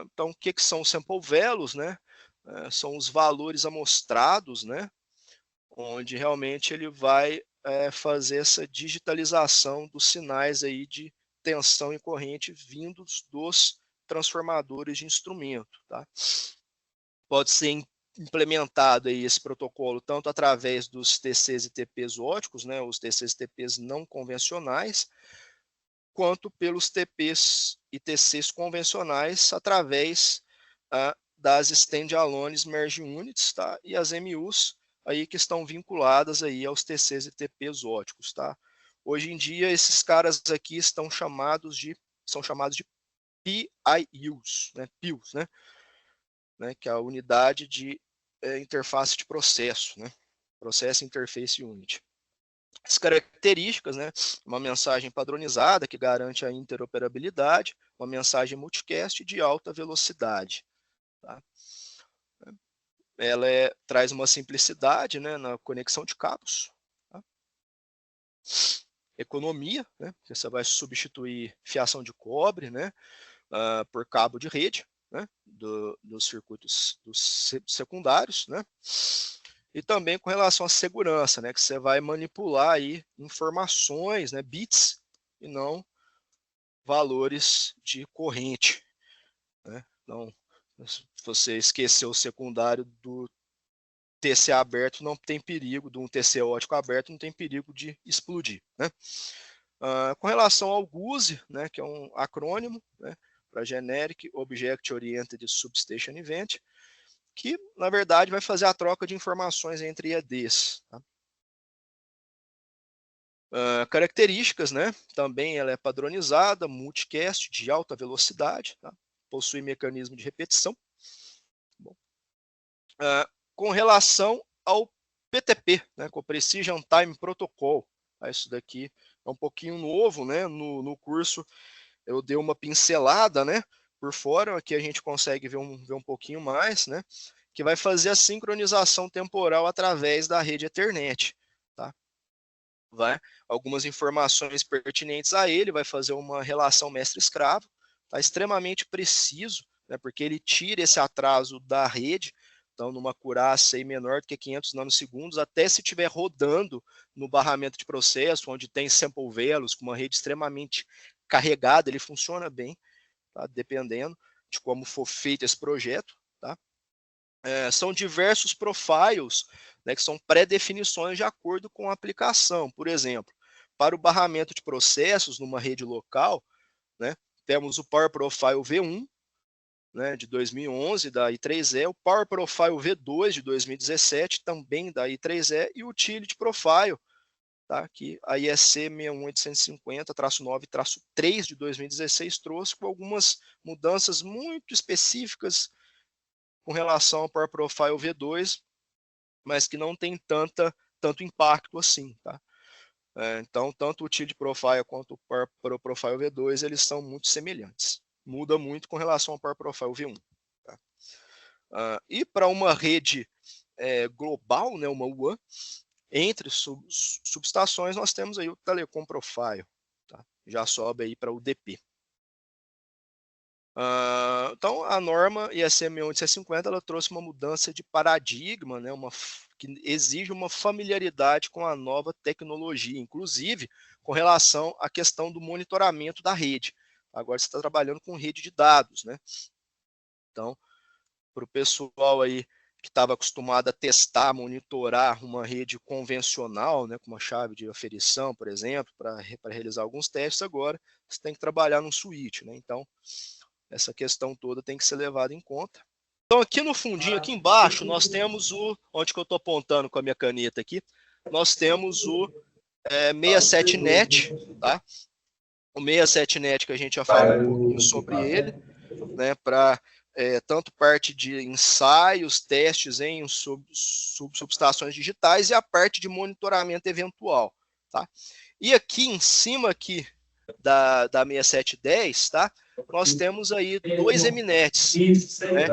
Então, o que são os Sample Velos? Né? São os valores amostrados, né, onde realmente ele vai fazer essa digitalização dos sinais aí de tensão e corrente vindos dos transformadores de instrumento. Tá? Pode ser implementado aí esse protocolo tanto através dos TCs e TPs óticos, né, os TCs e TPs não convencionais, quanto pelos TPs e TCs convencionais através das Standalone Merge Units, tá? E as MUs aí que estão vinculadas aí aos TCs e TPs óticos, tá? Hoje em dia esses caras aqui são chamados de PIUs, né? PIUs, né? Que é a unidade de interface de processo, né? Process Interface Unit. As características, né? Uma mensagem padronizada que garante a interoperabilidade, uma mensagem multicast de alta velocidade. Tá? Ela traz uma simplicidade, né, na conexão de cabos. Tá? Economia, né? Você vai substituir fiação de cobre, né, por cabo de rede, né, dos circuitos secundários, né? E também com relação à segurança, né, que você vai manipular aí informações, né, bits, e não valores de corrente. Né? Então, se você esquecer o secundário do TC aberto, não tem perigo, de um TC ótico aberto, não tem perigo de explodir. Né? Com relação ao GUSE, né, que é um acrônimo, né, para Generic Object Oriented Substation Event, que, na verdade, vai fazer a troca de informações entre EDs. Tá? Características, né? Também ela é padronizada, multicast, de alta velocidade, tá? Possui mecanismo de repetição. Bom. Com relação ao PTP, né, com o Precision Time Protocol, tá? Isso daqui é um pouquinho novo, né? No curso eu dei uma pincelada, né? Por fora, aqui a gente consegue ver um pouquinho mais, né? Que vai fazer a sincronização temporal através da rede Ethernet, tá? Vai algumas informações pertinentes a ele, vai fazer uma relação mestre-escravo, tá? Extremamente preciso, né? Porque ele tira esse atraso da rede, então numa acurácia aí menor do que 500 nanosegundos, até se estiver rodando no barramento de processo, onde tem sample velos, com uma rede extremamente carregada, ele funciona bem, tá? Dependendo de como for feito esse projeto. Tá? São diversos profiles, né, que são pré-definições de acordo com a aplicação. Por exemplo, para o barramento de processos numa rede local, né, temos o Power Profile V1, né, de 2011, da I3E, o Power Profile V2, de 2017, também da I3E, e o Utility Profile, tá, que a IEC 61850-9-3 de 2016 trouxe, com algumas mudanças muito específicas com relação ao Power Profile V2, mas que não tem tanto impacto assim. Tá? Então, tanto o Utility Profile quanto o Power Profile V2, eles são muito semelhantes. Muda muito com relação ao Power Profile V1. Tá? E para uma rede global, né, uma WAN, entre subestações, nós temos aí o Telecom Profile. Tá? Já sobe aí para o DP. Então, a norma IEC 61850 ela trouxe uma mudança de paradigma, né, que exige uma familiaridade com a nova tecnologia, inclusive com relação à questão do monitoramento da rede. Agora você está trabalhando com rede de dados. Né? Então, para o pessoal aí que estava acostumado a testar, monitorar uma rede convencional, né, com uma chave de aferição, por exemplo, para realizar alguns testes, agora você tem que trabalhar num switch. Né? Então, essa questão toda tem que ser levada em conta. Então, aqui no fundinho, aqui embaixo, nós temos onde que eu estou apontando com a minha caneta aqui, nós temos o 67net, tá? O 67net que a gente já falou um pouquinho sobre ele, né? Para tanto parte de ensaios, testes em subestações digitais e a parte de monitoramento eventual. Tá? E aqui em cima aqui da 6710, tá? Nós temos aí dois Eminetes, né?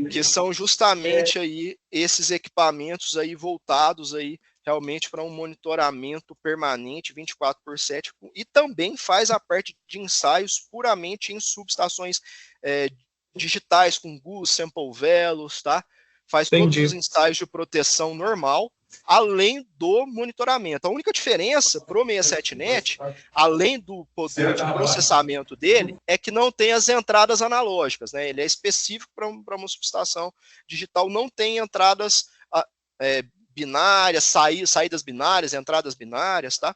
Que são justamente aí esses equipamentos aí voltados aí realmente para um monitoramento permanente 24/7 e também faz a parte de ensaios puramente em subestações digitais com GUS, Sample Velos, tá? Faz todos os ensaios de proteção normal, além do monitoramento. A única diferença para o 67net, além do poder de processamento dele, é que não tem as entradas analógicas, né? Ele é específico para uma subestação digital, não tem entradas binárias, saídas binárias, entradas binárias, tá?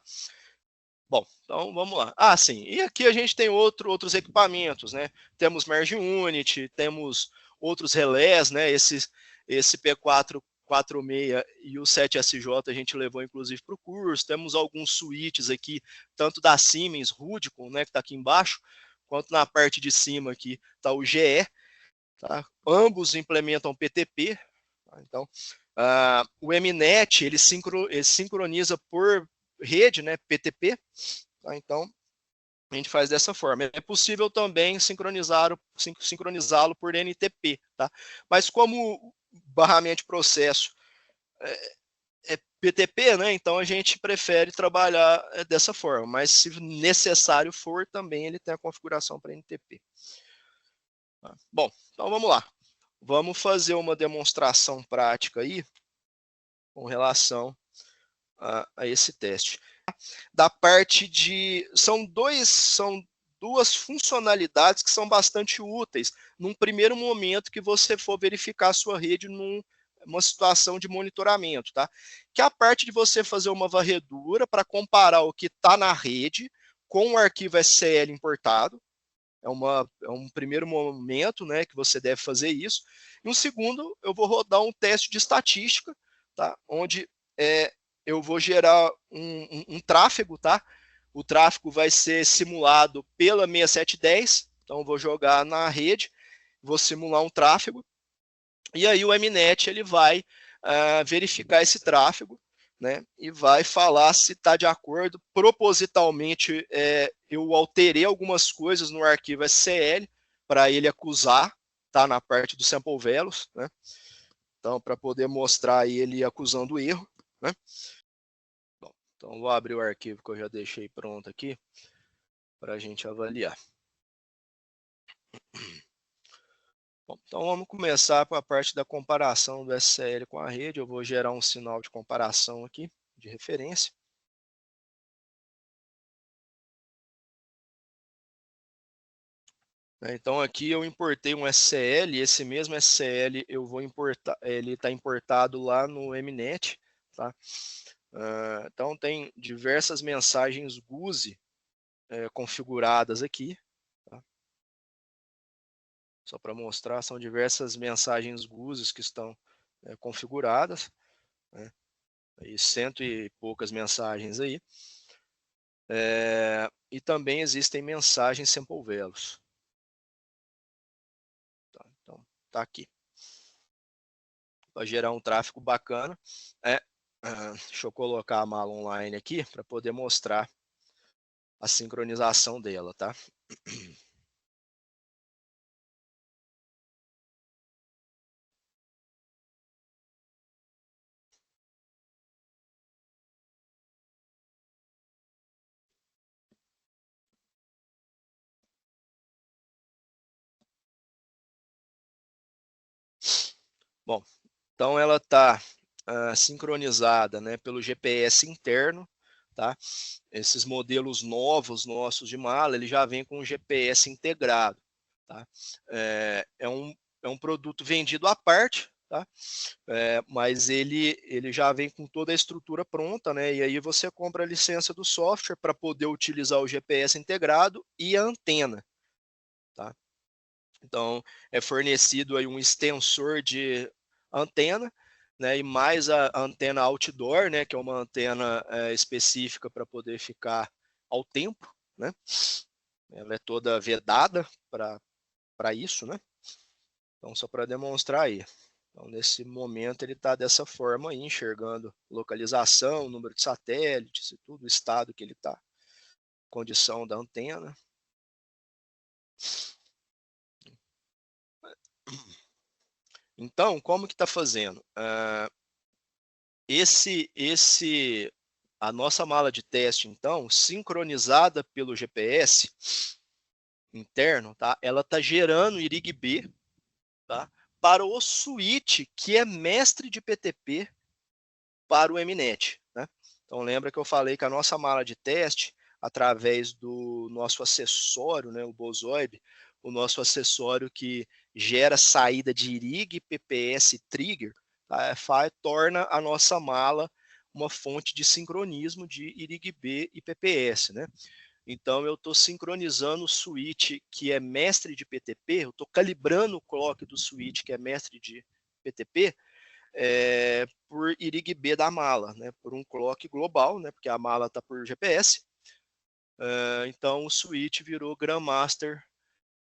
Bom, então vamos lá. Ah, sim, e aqui a gente tem outros equipamentos, né? Temos Merge Unit, temos outros relés, né? Esse P446 e o 7SJ a gente levou inclusive para o curso. Temos alguns switches aqui, tanto da Siemens, Rudicon, né, que está aqui embaixo, quanto na parte de cima aqui está o GE. Tá? Ambos implementam PTP. Tá? Então, o Eminet ele sincroniza por rede, né, PTP. Tá? Então, a gente faz dessa forma. É possível também sincronizá-lo por NTP, tá? Mas como barramento de processo é PTP, né? Então a gente prefere trabalhar dessa forma. Mas se necessário for, também ele tem a configuração para NTP. Tá? Bom, então vamos lá. Vamos fazer uma demonstração prática aí com relação a esse teste. Da parte de... São duas funcionalidades que são bastante úteis num primeiro momento que você for verificar a sua rede numa situação de monitoramento, tá? Que é a parte de você fazer uma varredura para comparar o que está na rede com o arquivo SCL importado. É um primeiro momento, né, que você deve fazer isso. E um segundo, eu vou rodar um teste de estatística, tá? Onde eu vou gerar um tráfego, tá? O tráfego vai ser simulado pela 6710, então eu vou jogar na rede, vou simular um tráfego, e aí o Mnet ele vai verificar esse tráfego, né, e vai falar se está de acordo. Propositalmente, eu alterei algumas coisas no arquivo SCL para ele acusar, tá, na parte do sample velos, né, então para poder mostrar ele acusando o erro, né. Bom, então vou abrir o arquivo que eu já deixei pronto aqui para a gente avaliar. Bom, então vamos começar com a parte da comparação do SCL com a rede. Eu vou gerar um sinal de comparação aqui, de referência. Então aqui eu importei um SCL, e esse mesmo SCL eu vou importar, ele está importado lá no Mnet, tá? Então tem diversas mensagens GUSE configuradas aqui, tá? Só para mostrar, são diversas mensagens GUSE que estão configuradas, né? Aí, 100 e poucas mensagens aí. E também existem mensagens sample velos. Tá, então, tá aqui. Para gerar um tráfego bacana. Deixa eu colocar a mala online aqui para poder mostrar a sincronização dela, tá? Bom, então ela está sincronizada, né, pelo GPS interno, tá? Esses modelos novos nossos de mala, ele já vem com o GPS integrado, tá? É um produto vendido à parte, tá? Mas ele já vem com toda a estrutura pronta, né? E aí você compra a licença do software para poder utilizar o GPS integrado e a antena, tá? Então é fornecido aí um extensor de antena, né? E mais a antena outdoor, né? Que é uma antena específica para poder ficar ao tempo, né? Ela é toda vedada para isso, né? Então, só para demonstrar aí. Então, nesse momento, ele está dessa forma aí, enxergando localização, número de satélites e tudo, o estado que ele está, condição da antena. Então, como que está fazendo? A nossa mala de teste, então, sincronizada pelo GPS interno, tá? Ela está gerando IRIG-B, tá? Para o switch, que é mestre de PTP para o MNET, né? Então, lembra que eu falei que a nossa mala de teste, através do nosso acessório, né, o Bozoib, o nosso acessório que gera saída de IRIG, PPS e trigger, tá? Torna a nossa mala uma fonte de sincronismo de IRIG-B e PPS, né? Então, eu estou sincronizando o switch que é mestre de PTP, eu estou calibrando o clock do switch que é mestre de PTP, por IRIG-B da mala, né? Por um clock global, né? Porque a mala está por GPS. Então, o switch virou Grandmaster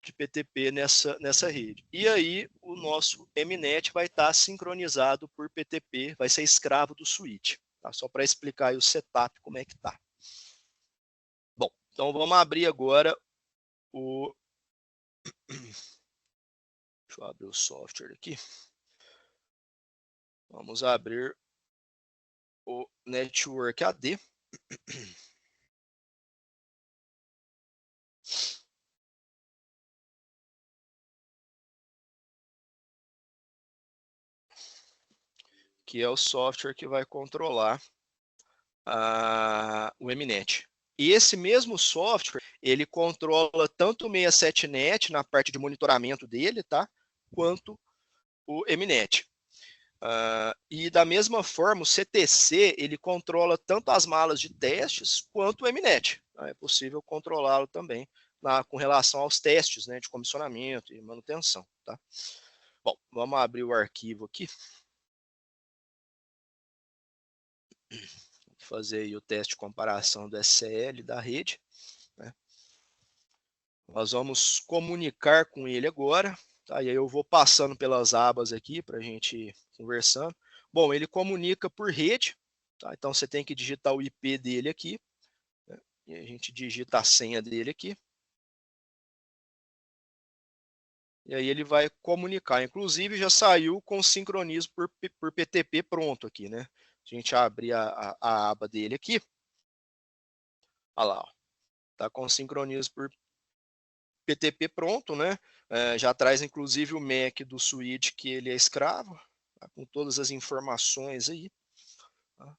de PTP nessa rede. E aí, o nosso MNET vai estar sincronizado por PTP, vai ser escravo do switch. Tá? Só para explicar aí o setup, como é que está. Bom, então vamos abrir agora o... Deixa eu abrir o software aqui. Vamos abrir o Network AD. Que é o software que vai controlar o MNET. E esse mesmo software, ele controla tanto o 67net na parte de monitoramento dele, tá? Quanto o MNET. E da mesma forma, o CTC, ele controla tanto as malas de testes quanto o MNET. Tá? É possível controlá-lo também com relação aos testes, né, de comissionamento e manutenção. Tá? Bom, vamos abrir o arquivo aqui. Fazer aí o teste de comparação do SCL da rede. Né? Nós vamos comunicar com ele agora. Tá? E aí eu vou passando pelas abas aqui para a gente ir conversando. Bom, ele comunica por rede. Tá? Então você tem que digitar o IP dele aqui. Né? E a gente digita a senha dele aqui. E aí ele vai comunicar. Inclusive já saiu com sincronismo por PTP pronto aqui, né? A gente abrir a aba dele aqui. Olha lá, ó. Tá com sincronismo por PTP pronto, né? Já traz inclusive o MAC do switch que ele é escravo, tá? Com todas as informações aí. Tá?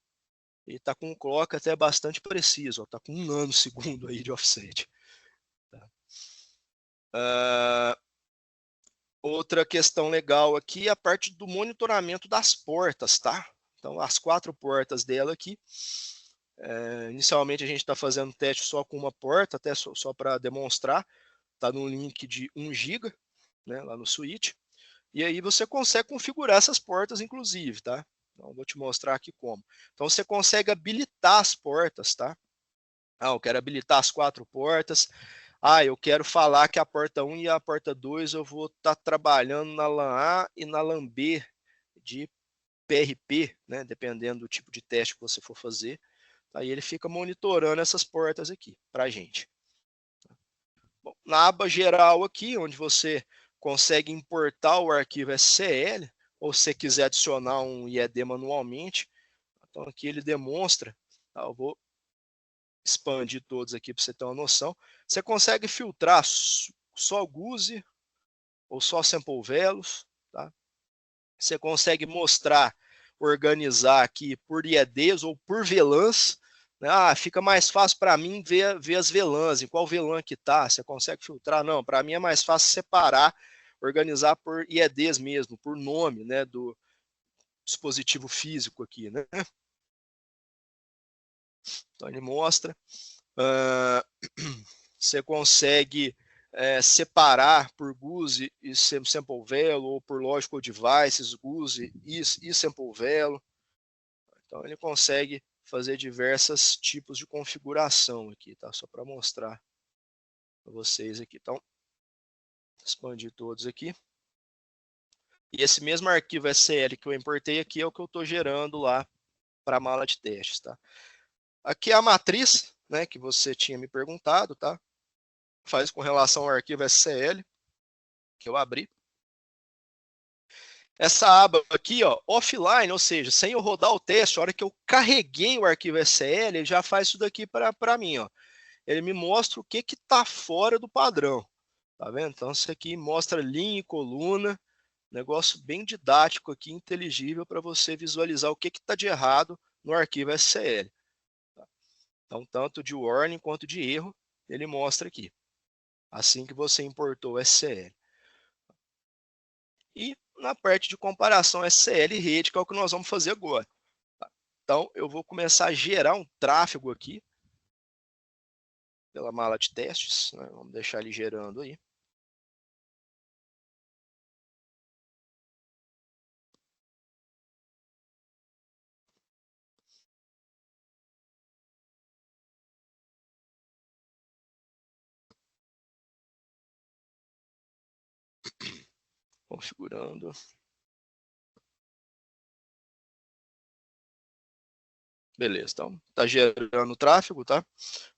Ele está com um clock até bastante preciso, está com 1 nanosegundo aí de offset. Tá? Outra questão legal aqui é a parte do monitoramento das portas, tá? Então, as 4 portas dela aqui. Inicialmente a gente está fazendo teste só com uma porta, até só para demonstrar. Está no link de 1 GB, né, lá no switch. E aí você consegue configurar essas portas, inclusive, tá? Então, vou te mostrar aqui como. Então, você consegue habilitar as portas, tá? Eu quero habilitar as 4 portas. Eu quero falar que a porta 1 e a porta 2 eu vou estar trabalhando na LAN A e na LAN B de PRP, né? Dependendo do tipo de teste que você for fazer. Aí ele fica monitorando essas portas aqui para a gente. Bom, na aba geral aqui, onde você consegue importar o arquivo SCL, ou se você quiser adicionar um IED manualmente, então aqui ele demonstra, tá? Eu vou expandir todos aqui para você ter uma noção. Você consegue filtrar só GUSE ou só sample velos, tá? Você consegue mostrar, organizar aqui por IEDs ou por VLANs. Fica mais fácil para mim ver as VLANs, em qual VLAN que está, você consegue filtrar? Não, para mim é mais fácil separar, organizar por IEDs mesmo, por nome, né, do dispositivo físico aqui, né? Então ele mostra. Você consegue separar por GUSE e sample velo, ou por logical devices, GUSE e sample velo. Então ele consegue fazer diversos tipos de configuração aqui, tá? Só para mostrar para vocês aqui. Então, expandir todos aqui. E esse mesmo arquivo SCL que eu importei aqui é o que eu estou gerando lá para a mala de testes, tá? Aqui é a matriz, né, que você tinha me perguntado, tá? Faz com relação ao arquivo SCL que eu abri. Essa aba aqui, ó, offline, ou seja, sem eu rodar o teste, a hora que eu carreguei o arquivo SCL, ele já faz isso daqui para mim, ó. Ele me mostra o que está fora do padrão, tá vendo? Então, isso aqui mostra linha e coluna, negócio bem didático aqui, inteligível para você visualizar o que está de errado no arquivo SCL. Tá? Então, tanto de warning quanto de erro, ele mostra aqui, assim que você importou o SCL. E na parte de comparação SCL e rede, que é o que nós vamos fazer agora. Tá? Então, eu vou começar a gerar um tráfego aqui, pela mala de testes, né? Vamos deixar ele gerando aí. Configurando. Beleza, então tá gerando o tráfego, tá?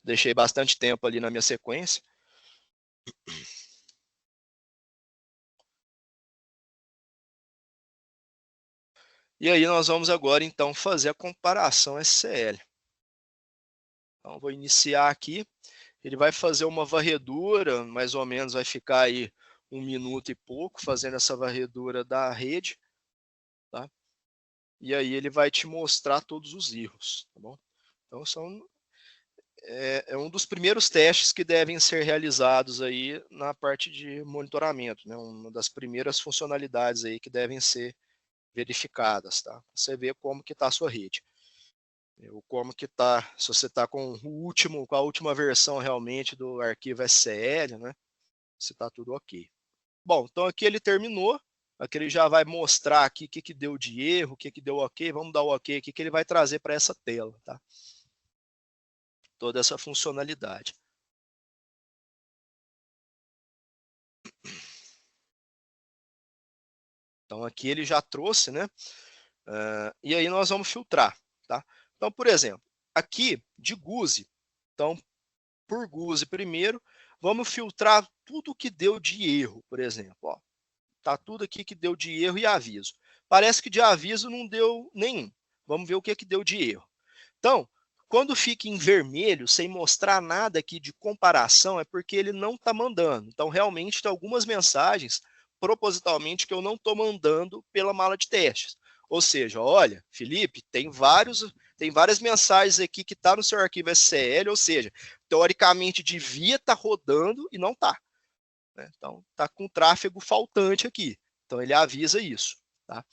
Deixei bastante tempo ali na minha sequência. E aí nós vamos agora então fazer a comparação SCL. Então vou iniciar aqui, ele vai fazer uma varredura, mais ou menos vai ficar aí 1 minuto e pouco fazendo essa varredura da rede, tá? E aí ele vai te mostrar todos os erros, tá bom? Então é um dos primeiros testes que devem ser realizados aí na parte de monitoramento, né? Uma das primeiras funcionalidades aí que devem ser verificadas, tá? Você vê como que está a sua rede. Ou como que está, se você está com a última versão realmente do arquivo SCL, né? Se está tudo ok. Bom, então aqui ele terminou. Aqui ele já vai mostrar aqui o que deu de erro, o que deu ok. Vamos dar o ok aqui que ele vai trazer para essa tela, tá? Toda essa funcionalidade. Então aqui ele já trouxe, né? E aí nós vamos filtrar, tá? Então, por exemplo, aqui de Guse, então por Guse primeiro, vamos filtrar tudo que deu de erro, por exemplo, ó. Tá tudo aqui que deu de erro e aviso. Parece que de aviso não deu nenhum. Vamos ver o que deu de erro. Então, quando fica em vermelho, sem mostrar nada aqui de comparação, é porque ele não está mandando. Então, realmente, tem algumas mensagens, propositalmente, que eu não estou mandando pela mala de testes. Ou seja, olha, Felipe, tem várias mensagens aqui que estão no seu arquivo SCL, ou seja, teoricamente devia estar rodando e não está. Né? Então, está com tráfego faltante aqui. Então, ele avisa isso. Tá?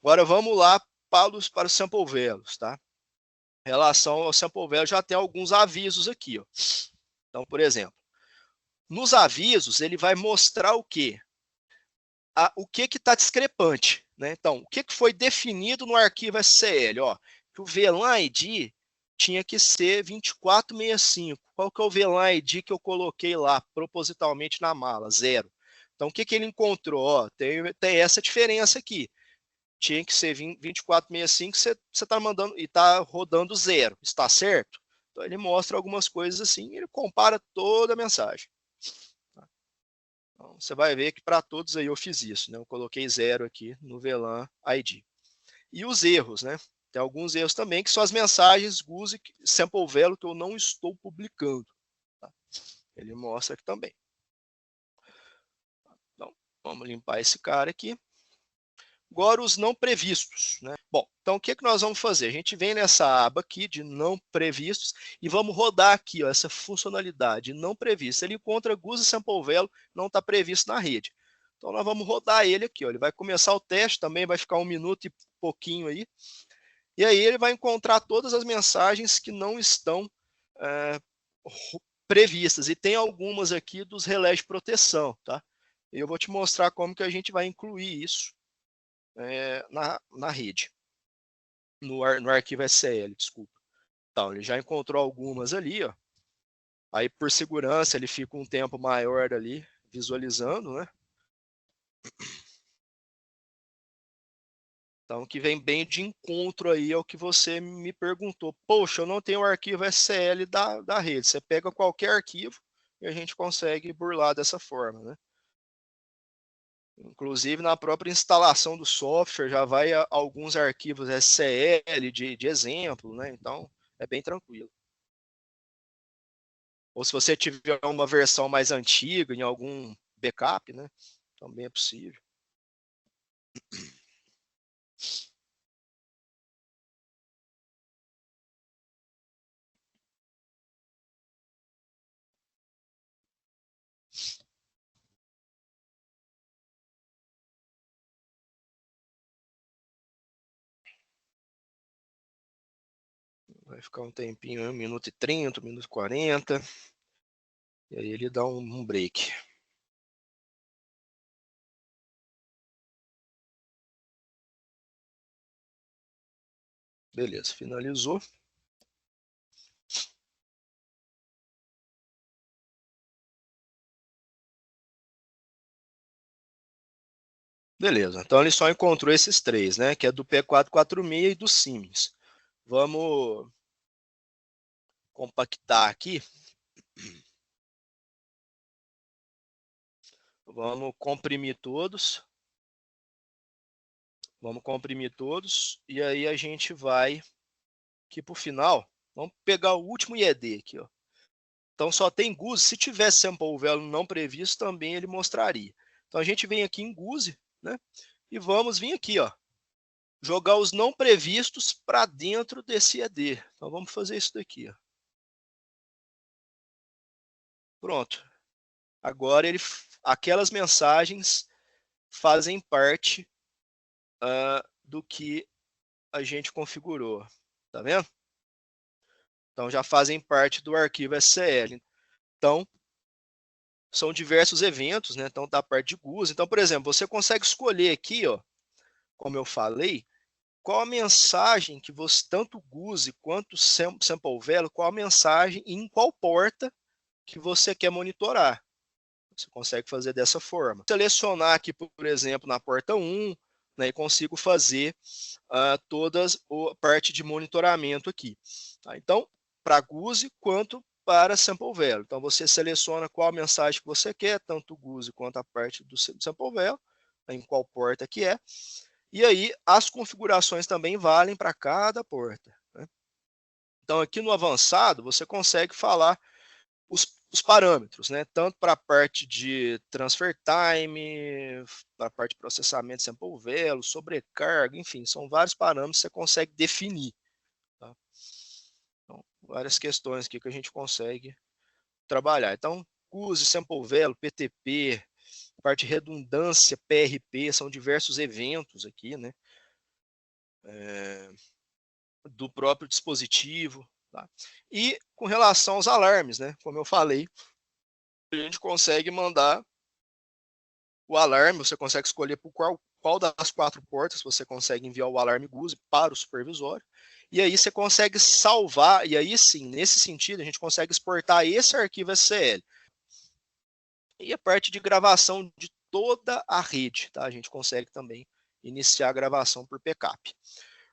Agora, vamos lá para os sample values. Tá? Em relação ao sample value, já tem alguns avisos aqui. Ó. Então, por exemplo, nos avisos, ele vai mostrar o quê? O que está discrepante. Né? Então, o que foi definido no arquivo SCL? Ó, que o VLAN ID tinha que ser 2465. Qual que é o VLAN ID que eu coloquei lá, propositalmente na mala? 0. Então, o que ele encontrou? Ó, tem essa diferença aqui. Tinha que ser 2465, você está mandando e está rodando 0. Está certo? Então, ele mostra algumas coisas assim, ele compara toda a mensagem. Então, você vai ver que para todos aí eu fiz isso, né? Eu coloquei 0 aqui no VLAN ID. E os erros, né? Tem alguns erros também, que são as mensagens GUSE Sample Value que eu não estou publicando. Tá? Ele mostra aqui também. Então, vamos limpar esse cara aqui. Agora, os não previstos. Né? Bom, então o que nós vamos fazer? A gente vem nessa aba aqui de não previstos e vamos rodar aqui ó, essa funcionalidade não prevista. Ele encontra GUSE Sample Value, não está previsto na rede. Então, nós vamos rodar ele aqui. Ó. Ele vai começar o teste, também vai ficar 1 minuto e pouquinho aí. E aí ele vai encontrar todas as mensagens que não estão previstas. E tem algumas aqui dos relés de proteção. Tá? E eu vou te mostrar como que a gente vai incluir isso na rede, no arquivo SCL, desculpa. Então, ele já encontrou algumas ali, ó. Aí, por segurança, ele fica um tempo maior ali, visualizando, né? Então, que vem bem de encontro aí ao que você me perguntou. Poxa, eu não tenho o arquivo SCL da rede. Você pega qualquer arquivo e a gente consegue burlar dessa forma, né? Inclusive, na própria instalação do software, já vai alguns arquivos SCL de exemplo, né? Então, é bem tranquilo. Ou se você tiver uma versão mais antiga, em algum backup, né? Também é possível. Vai ficar um tempinho, 1 minuto e 30, 1 minuto e 40. E aí ele dá um break. Beleza, finalizou. Beleza, então ele só encontrou esses três, né? Que é do P446 e do Siemens. Vamos compactar aqui. Vamos comprimir todos. Vamos comprimir todos. E aí a gente vai aqui para o final. Vamos pegar o último IED aqui, ó. Então só tem GUSE. Se tivesse sample value não previsto, também ele mostraria. Então a gente vem aqui em GUSE, né? E vamos vir aqui, ó. Jogar os não previstos para dentro desse IED. Então vamos fazer isso daqui, ó. Pronto. Agora aquelas mensagens fazem parte do que a gente configurou. Tá vendo? Então já fazem parte do arquivo SCL. Então são diversos eventos, né? Então da parte de GUS. Então, por exemplo, você consegue escolher aqui, ó, como eu falei, qual a mensagem que você, tanto GUS quanto sample value, qual a mensagem e em qual porta que você quer monitorar. Você consegue fazer dessa forma. Selecionar aqui, por exemplo, na porta 1, né, e consigo fazer todas a parte de monitoramento aqui. Tá? Então, para GUSE quanto para sample value. Então, você seleciona qual mensagem que você quer, tanto o GUSE quanto a parte do sample value, em qual porta que é. E aí, as configurações também valem para cada porta. Né? Então, aqui no avançado, você consegue falar os parâmetros, né? Tanto para a parte de transfer time, para a parte de processamento de sample value, sobrecarga, enfim, são vários parâmetros que você consegue definir. Tá? Então, várias questões aqui que a gente consegue trabalhar. Então, use sample value, PTP, parte de redundância, PRP, são diversos eventos aqui, né? Do próprio dispositivo. Tá? E com relação aos alarmes, né? Como eu falei, a gente consegue mandar o alarme, você consegue escolher por qual das 4 portas você consegue enviar o alarme GUSE para o supervisório. E aí você consegue salvar, e aí sim, nesse sentido, a gente consegue exportar esse arquivo SCL. E a parte de gravação de toda a rede, tá? A gente consegue também iniciar a gravação por backup.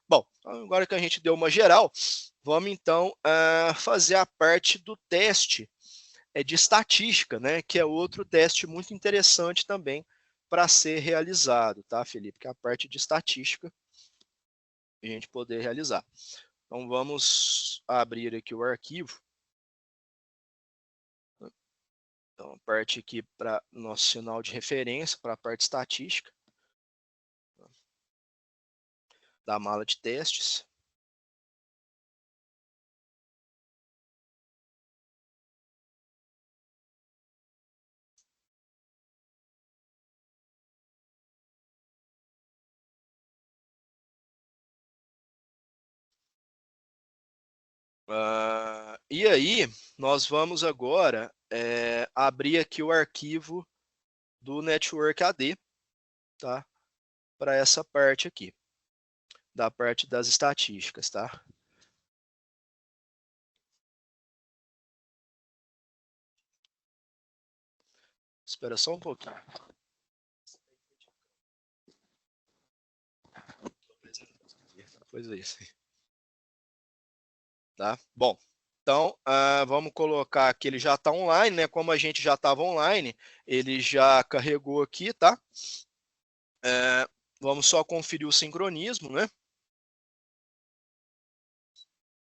Bom, agora que a gente deu uma geral, vamos então fazer a parte do teste de estatística, né? Que é outro teste muito interessante também para ser realizado, tá, Felipe? Que é a parte de estatística a gente poder realizar. Então vamos abrir aqui o arquivo. Então, a parte aqui para nosso sinal de referência, para a parte estatística da mala de testes. E aí, nós vamos agora abrir aqui o arquivo do Network AD, tá? Para essa parte aqui, da parte das estatísticas, tá? Espera só um pouquinho. Pois é isso. Tá? Bom, então vamos colocar que ele já está online, né? Como a gente já estava online, ele já carregou aqui, tá? Vamos só conferir o sincronismo, né?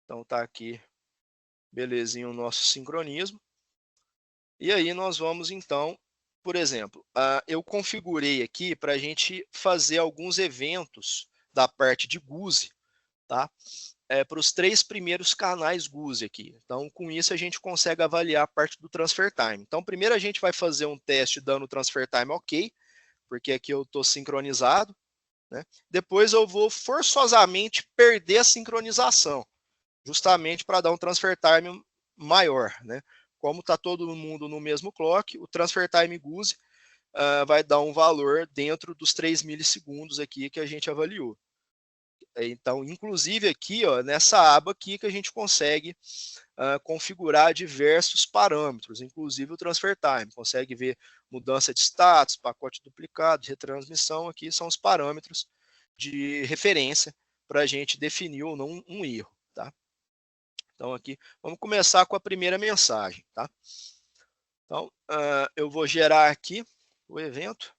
Então tá aqui, belezinho, o nosso sincronismo. E aí nós vamos então, por exemplo, eu configurei aqui para a gente fazer alguns eventos da parte de GUSE, tá? Para os 3 primeiros canais GUSE aqui. Então, com isso, a gente consegue avaliar a parte do transfer time. Então, primeiro a gente vai fazer um teste dando transfer time ok, porque aqui eu estou sincronizado, né? Depois eu vou forçosamente perder a sincronização, justamente para dar um transfer time maior, né? Como está todo mundo no mesmo clock, o transfer time GUSE vai dar um valor dentro dos 3 milissegundos aqui que a gente avaliou. Então, inclusive aqui, ó, nessa aba aqui que a gente consegue configurar diversos parâmetros, inclusive o transfer time. Consegue ver mudança de status, pacote duplicado, retransmissão. Aqui são os parâmetros de referência para a gente definir ou não um erro. Tá? Então, aqui, vamos começar com a primeira mensagem. Tá? Então, eu vou gerar aqui o evento.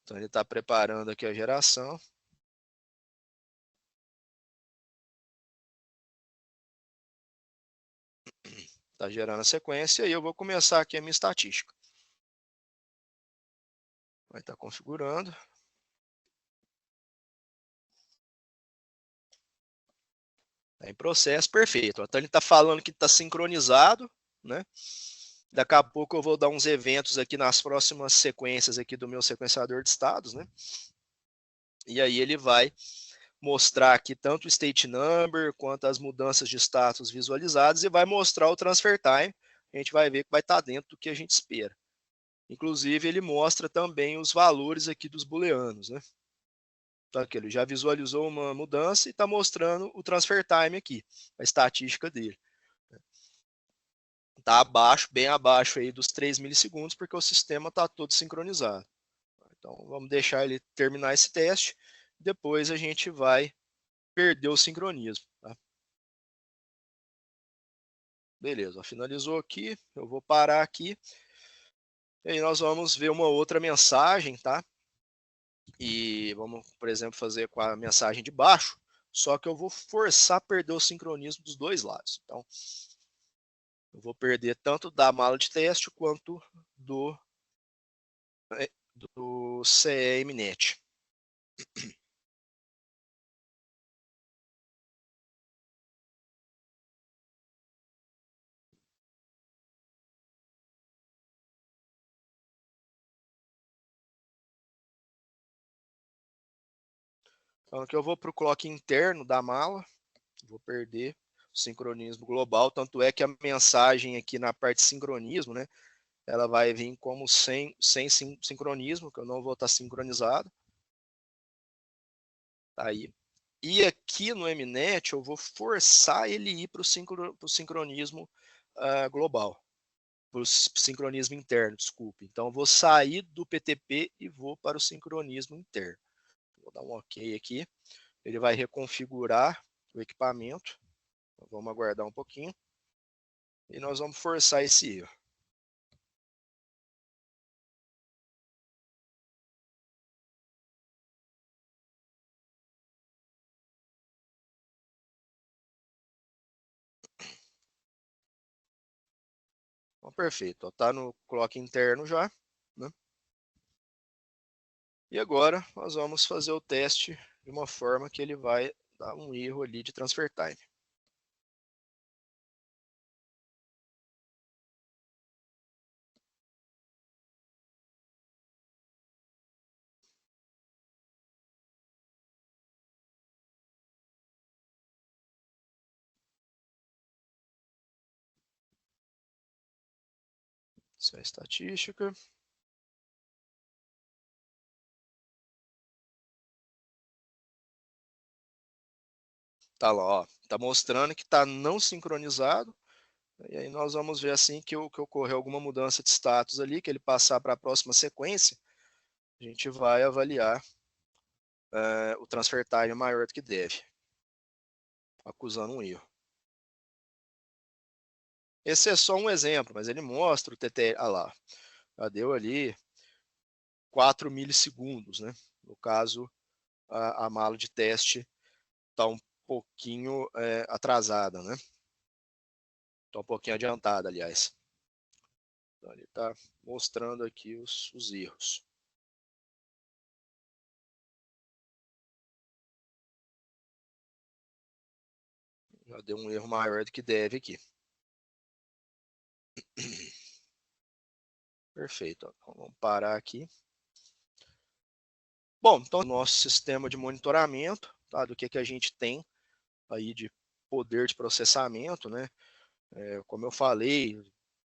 Então, ele está preparando aqui a geração. Está gerando a sequência e eu vou começar aqui a minha estatística. Vai estar configurando. Está em processo, perfeito. Então ele está falando que está sincronizado, né? Daqui a pouco eu vou dar uns eventos aqui nas próximas sequências aqui do meu sequenciador de estados, né? E aí ele vai mostrar aqui tanto o state number quanto as mudanças de status visualizadas e vai mostrar o transfer time. A gente vai ver que vai estar dentro do que a gente espera. Inclusive ele mostra também os valores aqui dos booleanos, né? Então, aqui, ele já visualizou uma mudança e está mostrando o transfer time aqui, a estatística dele. Está abaixo, bem abaixo aí dos 3 milissegundos, porque o sistema está todo sincronizado. Então, vamos deixar ele terminar esse teste, depois a gente vai perder o sincronismo. Tá? Beleza, finalizou aqui, eu vou parar aqui, e aí nós vamos ver uma outra mensagem, tá? E vamos, por exemplo, fazer com a mensagem de baixo, só que eu vou forçar a perder o sincronismo dos dois lados. Então, eu vou perder tanto da mala de teste quanto do CEMNet. Então aqui eu vou para o clock interno da mala, vou perder o sincronismo global, tanto é que a mensagem aqui na parte de sincronismo, né, ela vai vir como sem sincronismo, que eu não vou estar sincronizado. Tá aí. E aqui no MNet eu vou forçar ele ir para o sincronismo global, para o sincronismo interno, desculpe. Então eu vou sair do PTP e vou para o sincronismo interno. Vou dar um OK aqui. Ele vai reconfigurar o equipamento. Vamos aguardar um pouquinho. E nós vamos forçar esse erro. Então, perfeito. Está no clock interno já. Né? E agora nós vamos fazer o teste de uma forma que ele vai dar um erro ali de transfer time. Isso é a estatística. Tá lá, ó, tá mostrando que está não sincronizado. E aí nós vamos ver assim que ocorreu alguma mudança de status ali, que ele passar para a próxima sequência, a gente vai avaliar o transfer time maior do que deve, acusando um erro. Esse é só um exemplo, mas ele mostra o TTL, ah lá, já deu ali 4 milissegundos, né? No caso, a mala de teste está um pouquinho atrasada, né? Está um pouquinho adiantada, aliás. Então, ele está mostrando aqui os erros. Já deu um erro maior do que deve aqui. Perfeito. Então, vamos parar aqui. Bom, então nosso sistema de monitoramento, tá, do que a gente tem aí de poder de processamento, né? Como eu falei,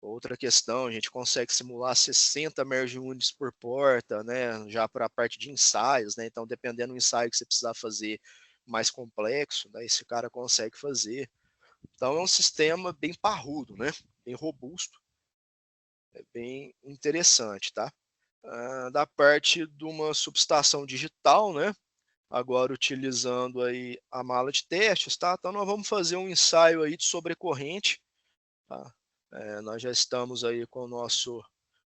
outra questão, a gente consegue simular 60 merge units por porta, né? Já para a parte de ensaios, né? Então, dependendo do ensaio que você precisar fazer mais complexo, né? Esse cara consegue fazer. Então, é um sistema bem parrudo, né? Bem robusto, é bem interessante, tá? Da parte de uma subestação digital, né? Agora utilizando aí a mala de testes, tá? Então nós vamos fazer um ensaio aí de sobrecorrente, tá? Nós já estamos aí com o nosso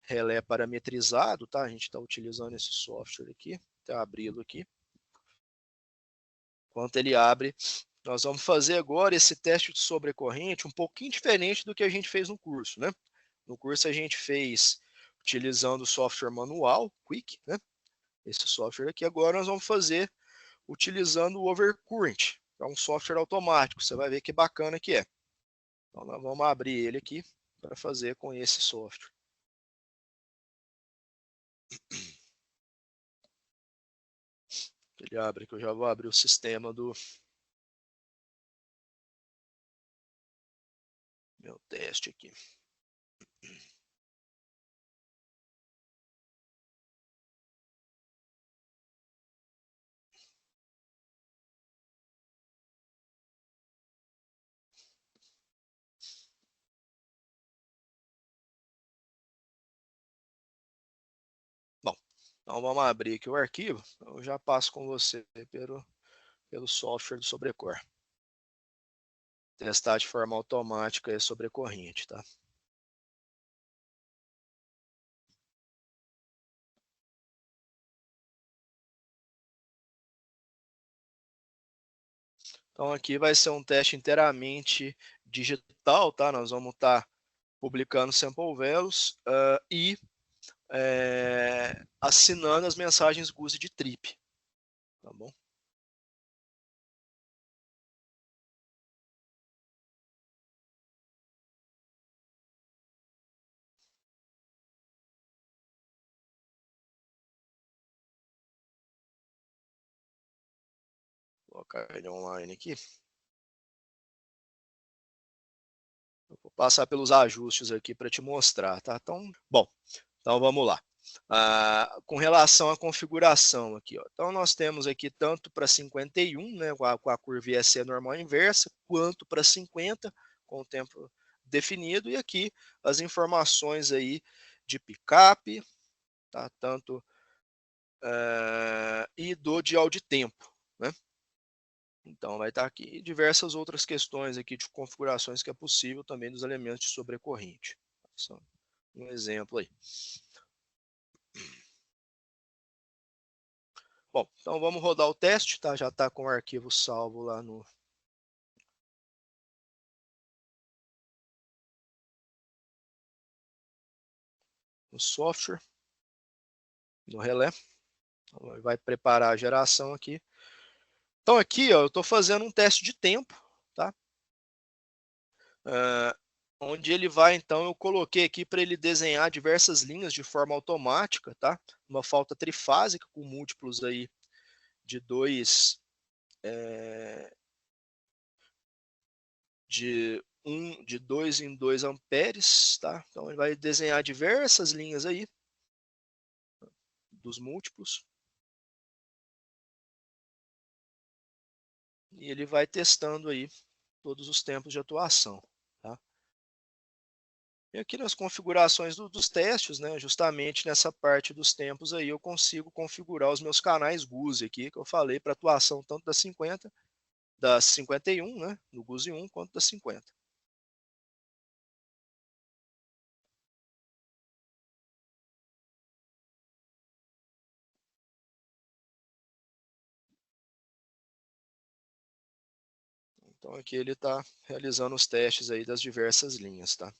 relé parametrizado, tá? A gente está utilizando esse software aqui, até abri-lo aqui. Enquanto ele abre, nós vamos fazer agora esse teste de sobrecorrente um pouquinho diferente do que a gente fez no curso, né? No curso a gente fez utilizando o software manual, Quick, né? Esse software aqui. Agora nós vamos fazer utilizando o Overcurrent, que é um software automático. Você vai ver que bacana que é. Então nós vamos abrir ele aqui para fazer com esse software. Ele abre que eu já vou abrir o sistema do meu teste aqui. Bom, então vamos abrir aqui o arquivo. Eu já passo com você pelo software do Sobrecore. Testar de forma automática e sobrecorrente, tá? Então aqui vai ser um teste inteiramente digital, tá? Nós vamos estar publicando sample values e assinando as mensagens GUSI de trip, tá bom? Vou colocar ele online aqui. Eu vou passar pelos ajustes aqui para te mostrar, tá? Então, bom, então vamos lá. Com relação à configuração aqui, ó. Então nós temos aqui tanto para 51, né, com a curva IEC normal inversa, quanto para 50, com o tempo definido, e aqui as informações aí de picape, tá? Tanto e do dial de tempo, né? Então vai estar aqui diversas outras questões aqui de configurações que é possível também dos elementos de sobrecorrente. Só um exemplo aí. Bom, então vamos rodar o teste, tá? Já está com o arquivo salvo lá no software, no relé. Então, vai preparar a geração aqui. Então aqui, ó, eu estou fazendo um teste de tempo, tá? Onde ele vai, então, eu coloquei aqui para ele desenhar diversas linhas de forma automática, tá? Uma falta trifásica com múltiplos aí de de 2 em 2 amperes, tá? Então ele vai desenhar diversas linhas aí dos múltiplos. E ele vai testando aí todos os tempos de atuação, tá? E aqui nas configurações dos testes, né, justamente nessa parte dos tempos aí, eu consigo configurar os meus canais GUSE aqui, que eu falei para atuação tanto das 50, das 51, né, no GUSE 1, quanto das 50. Então aqui ele está realizando os testes aí das diversas linhas, tá?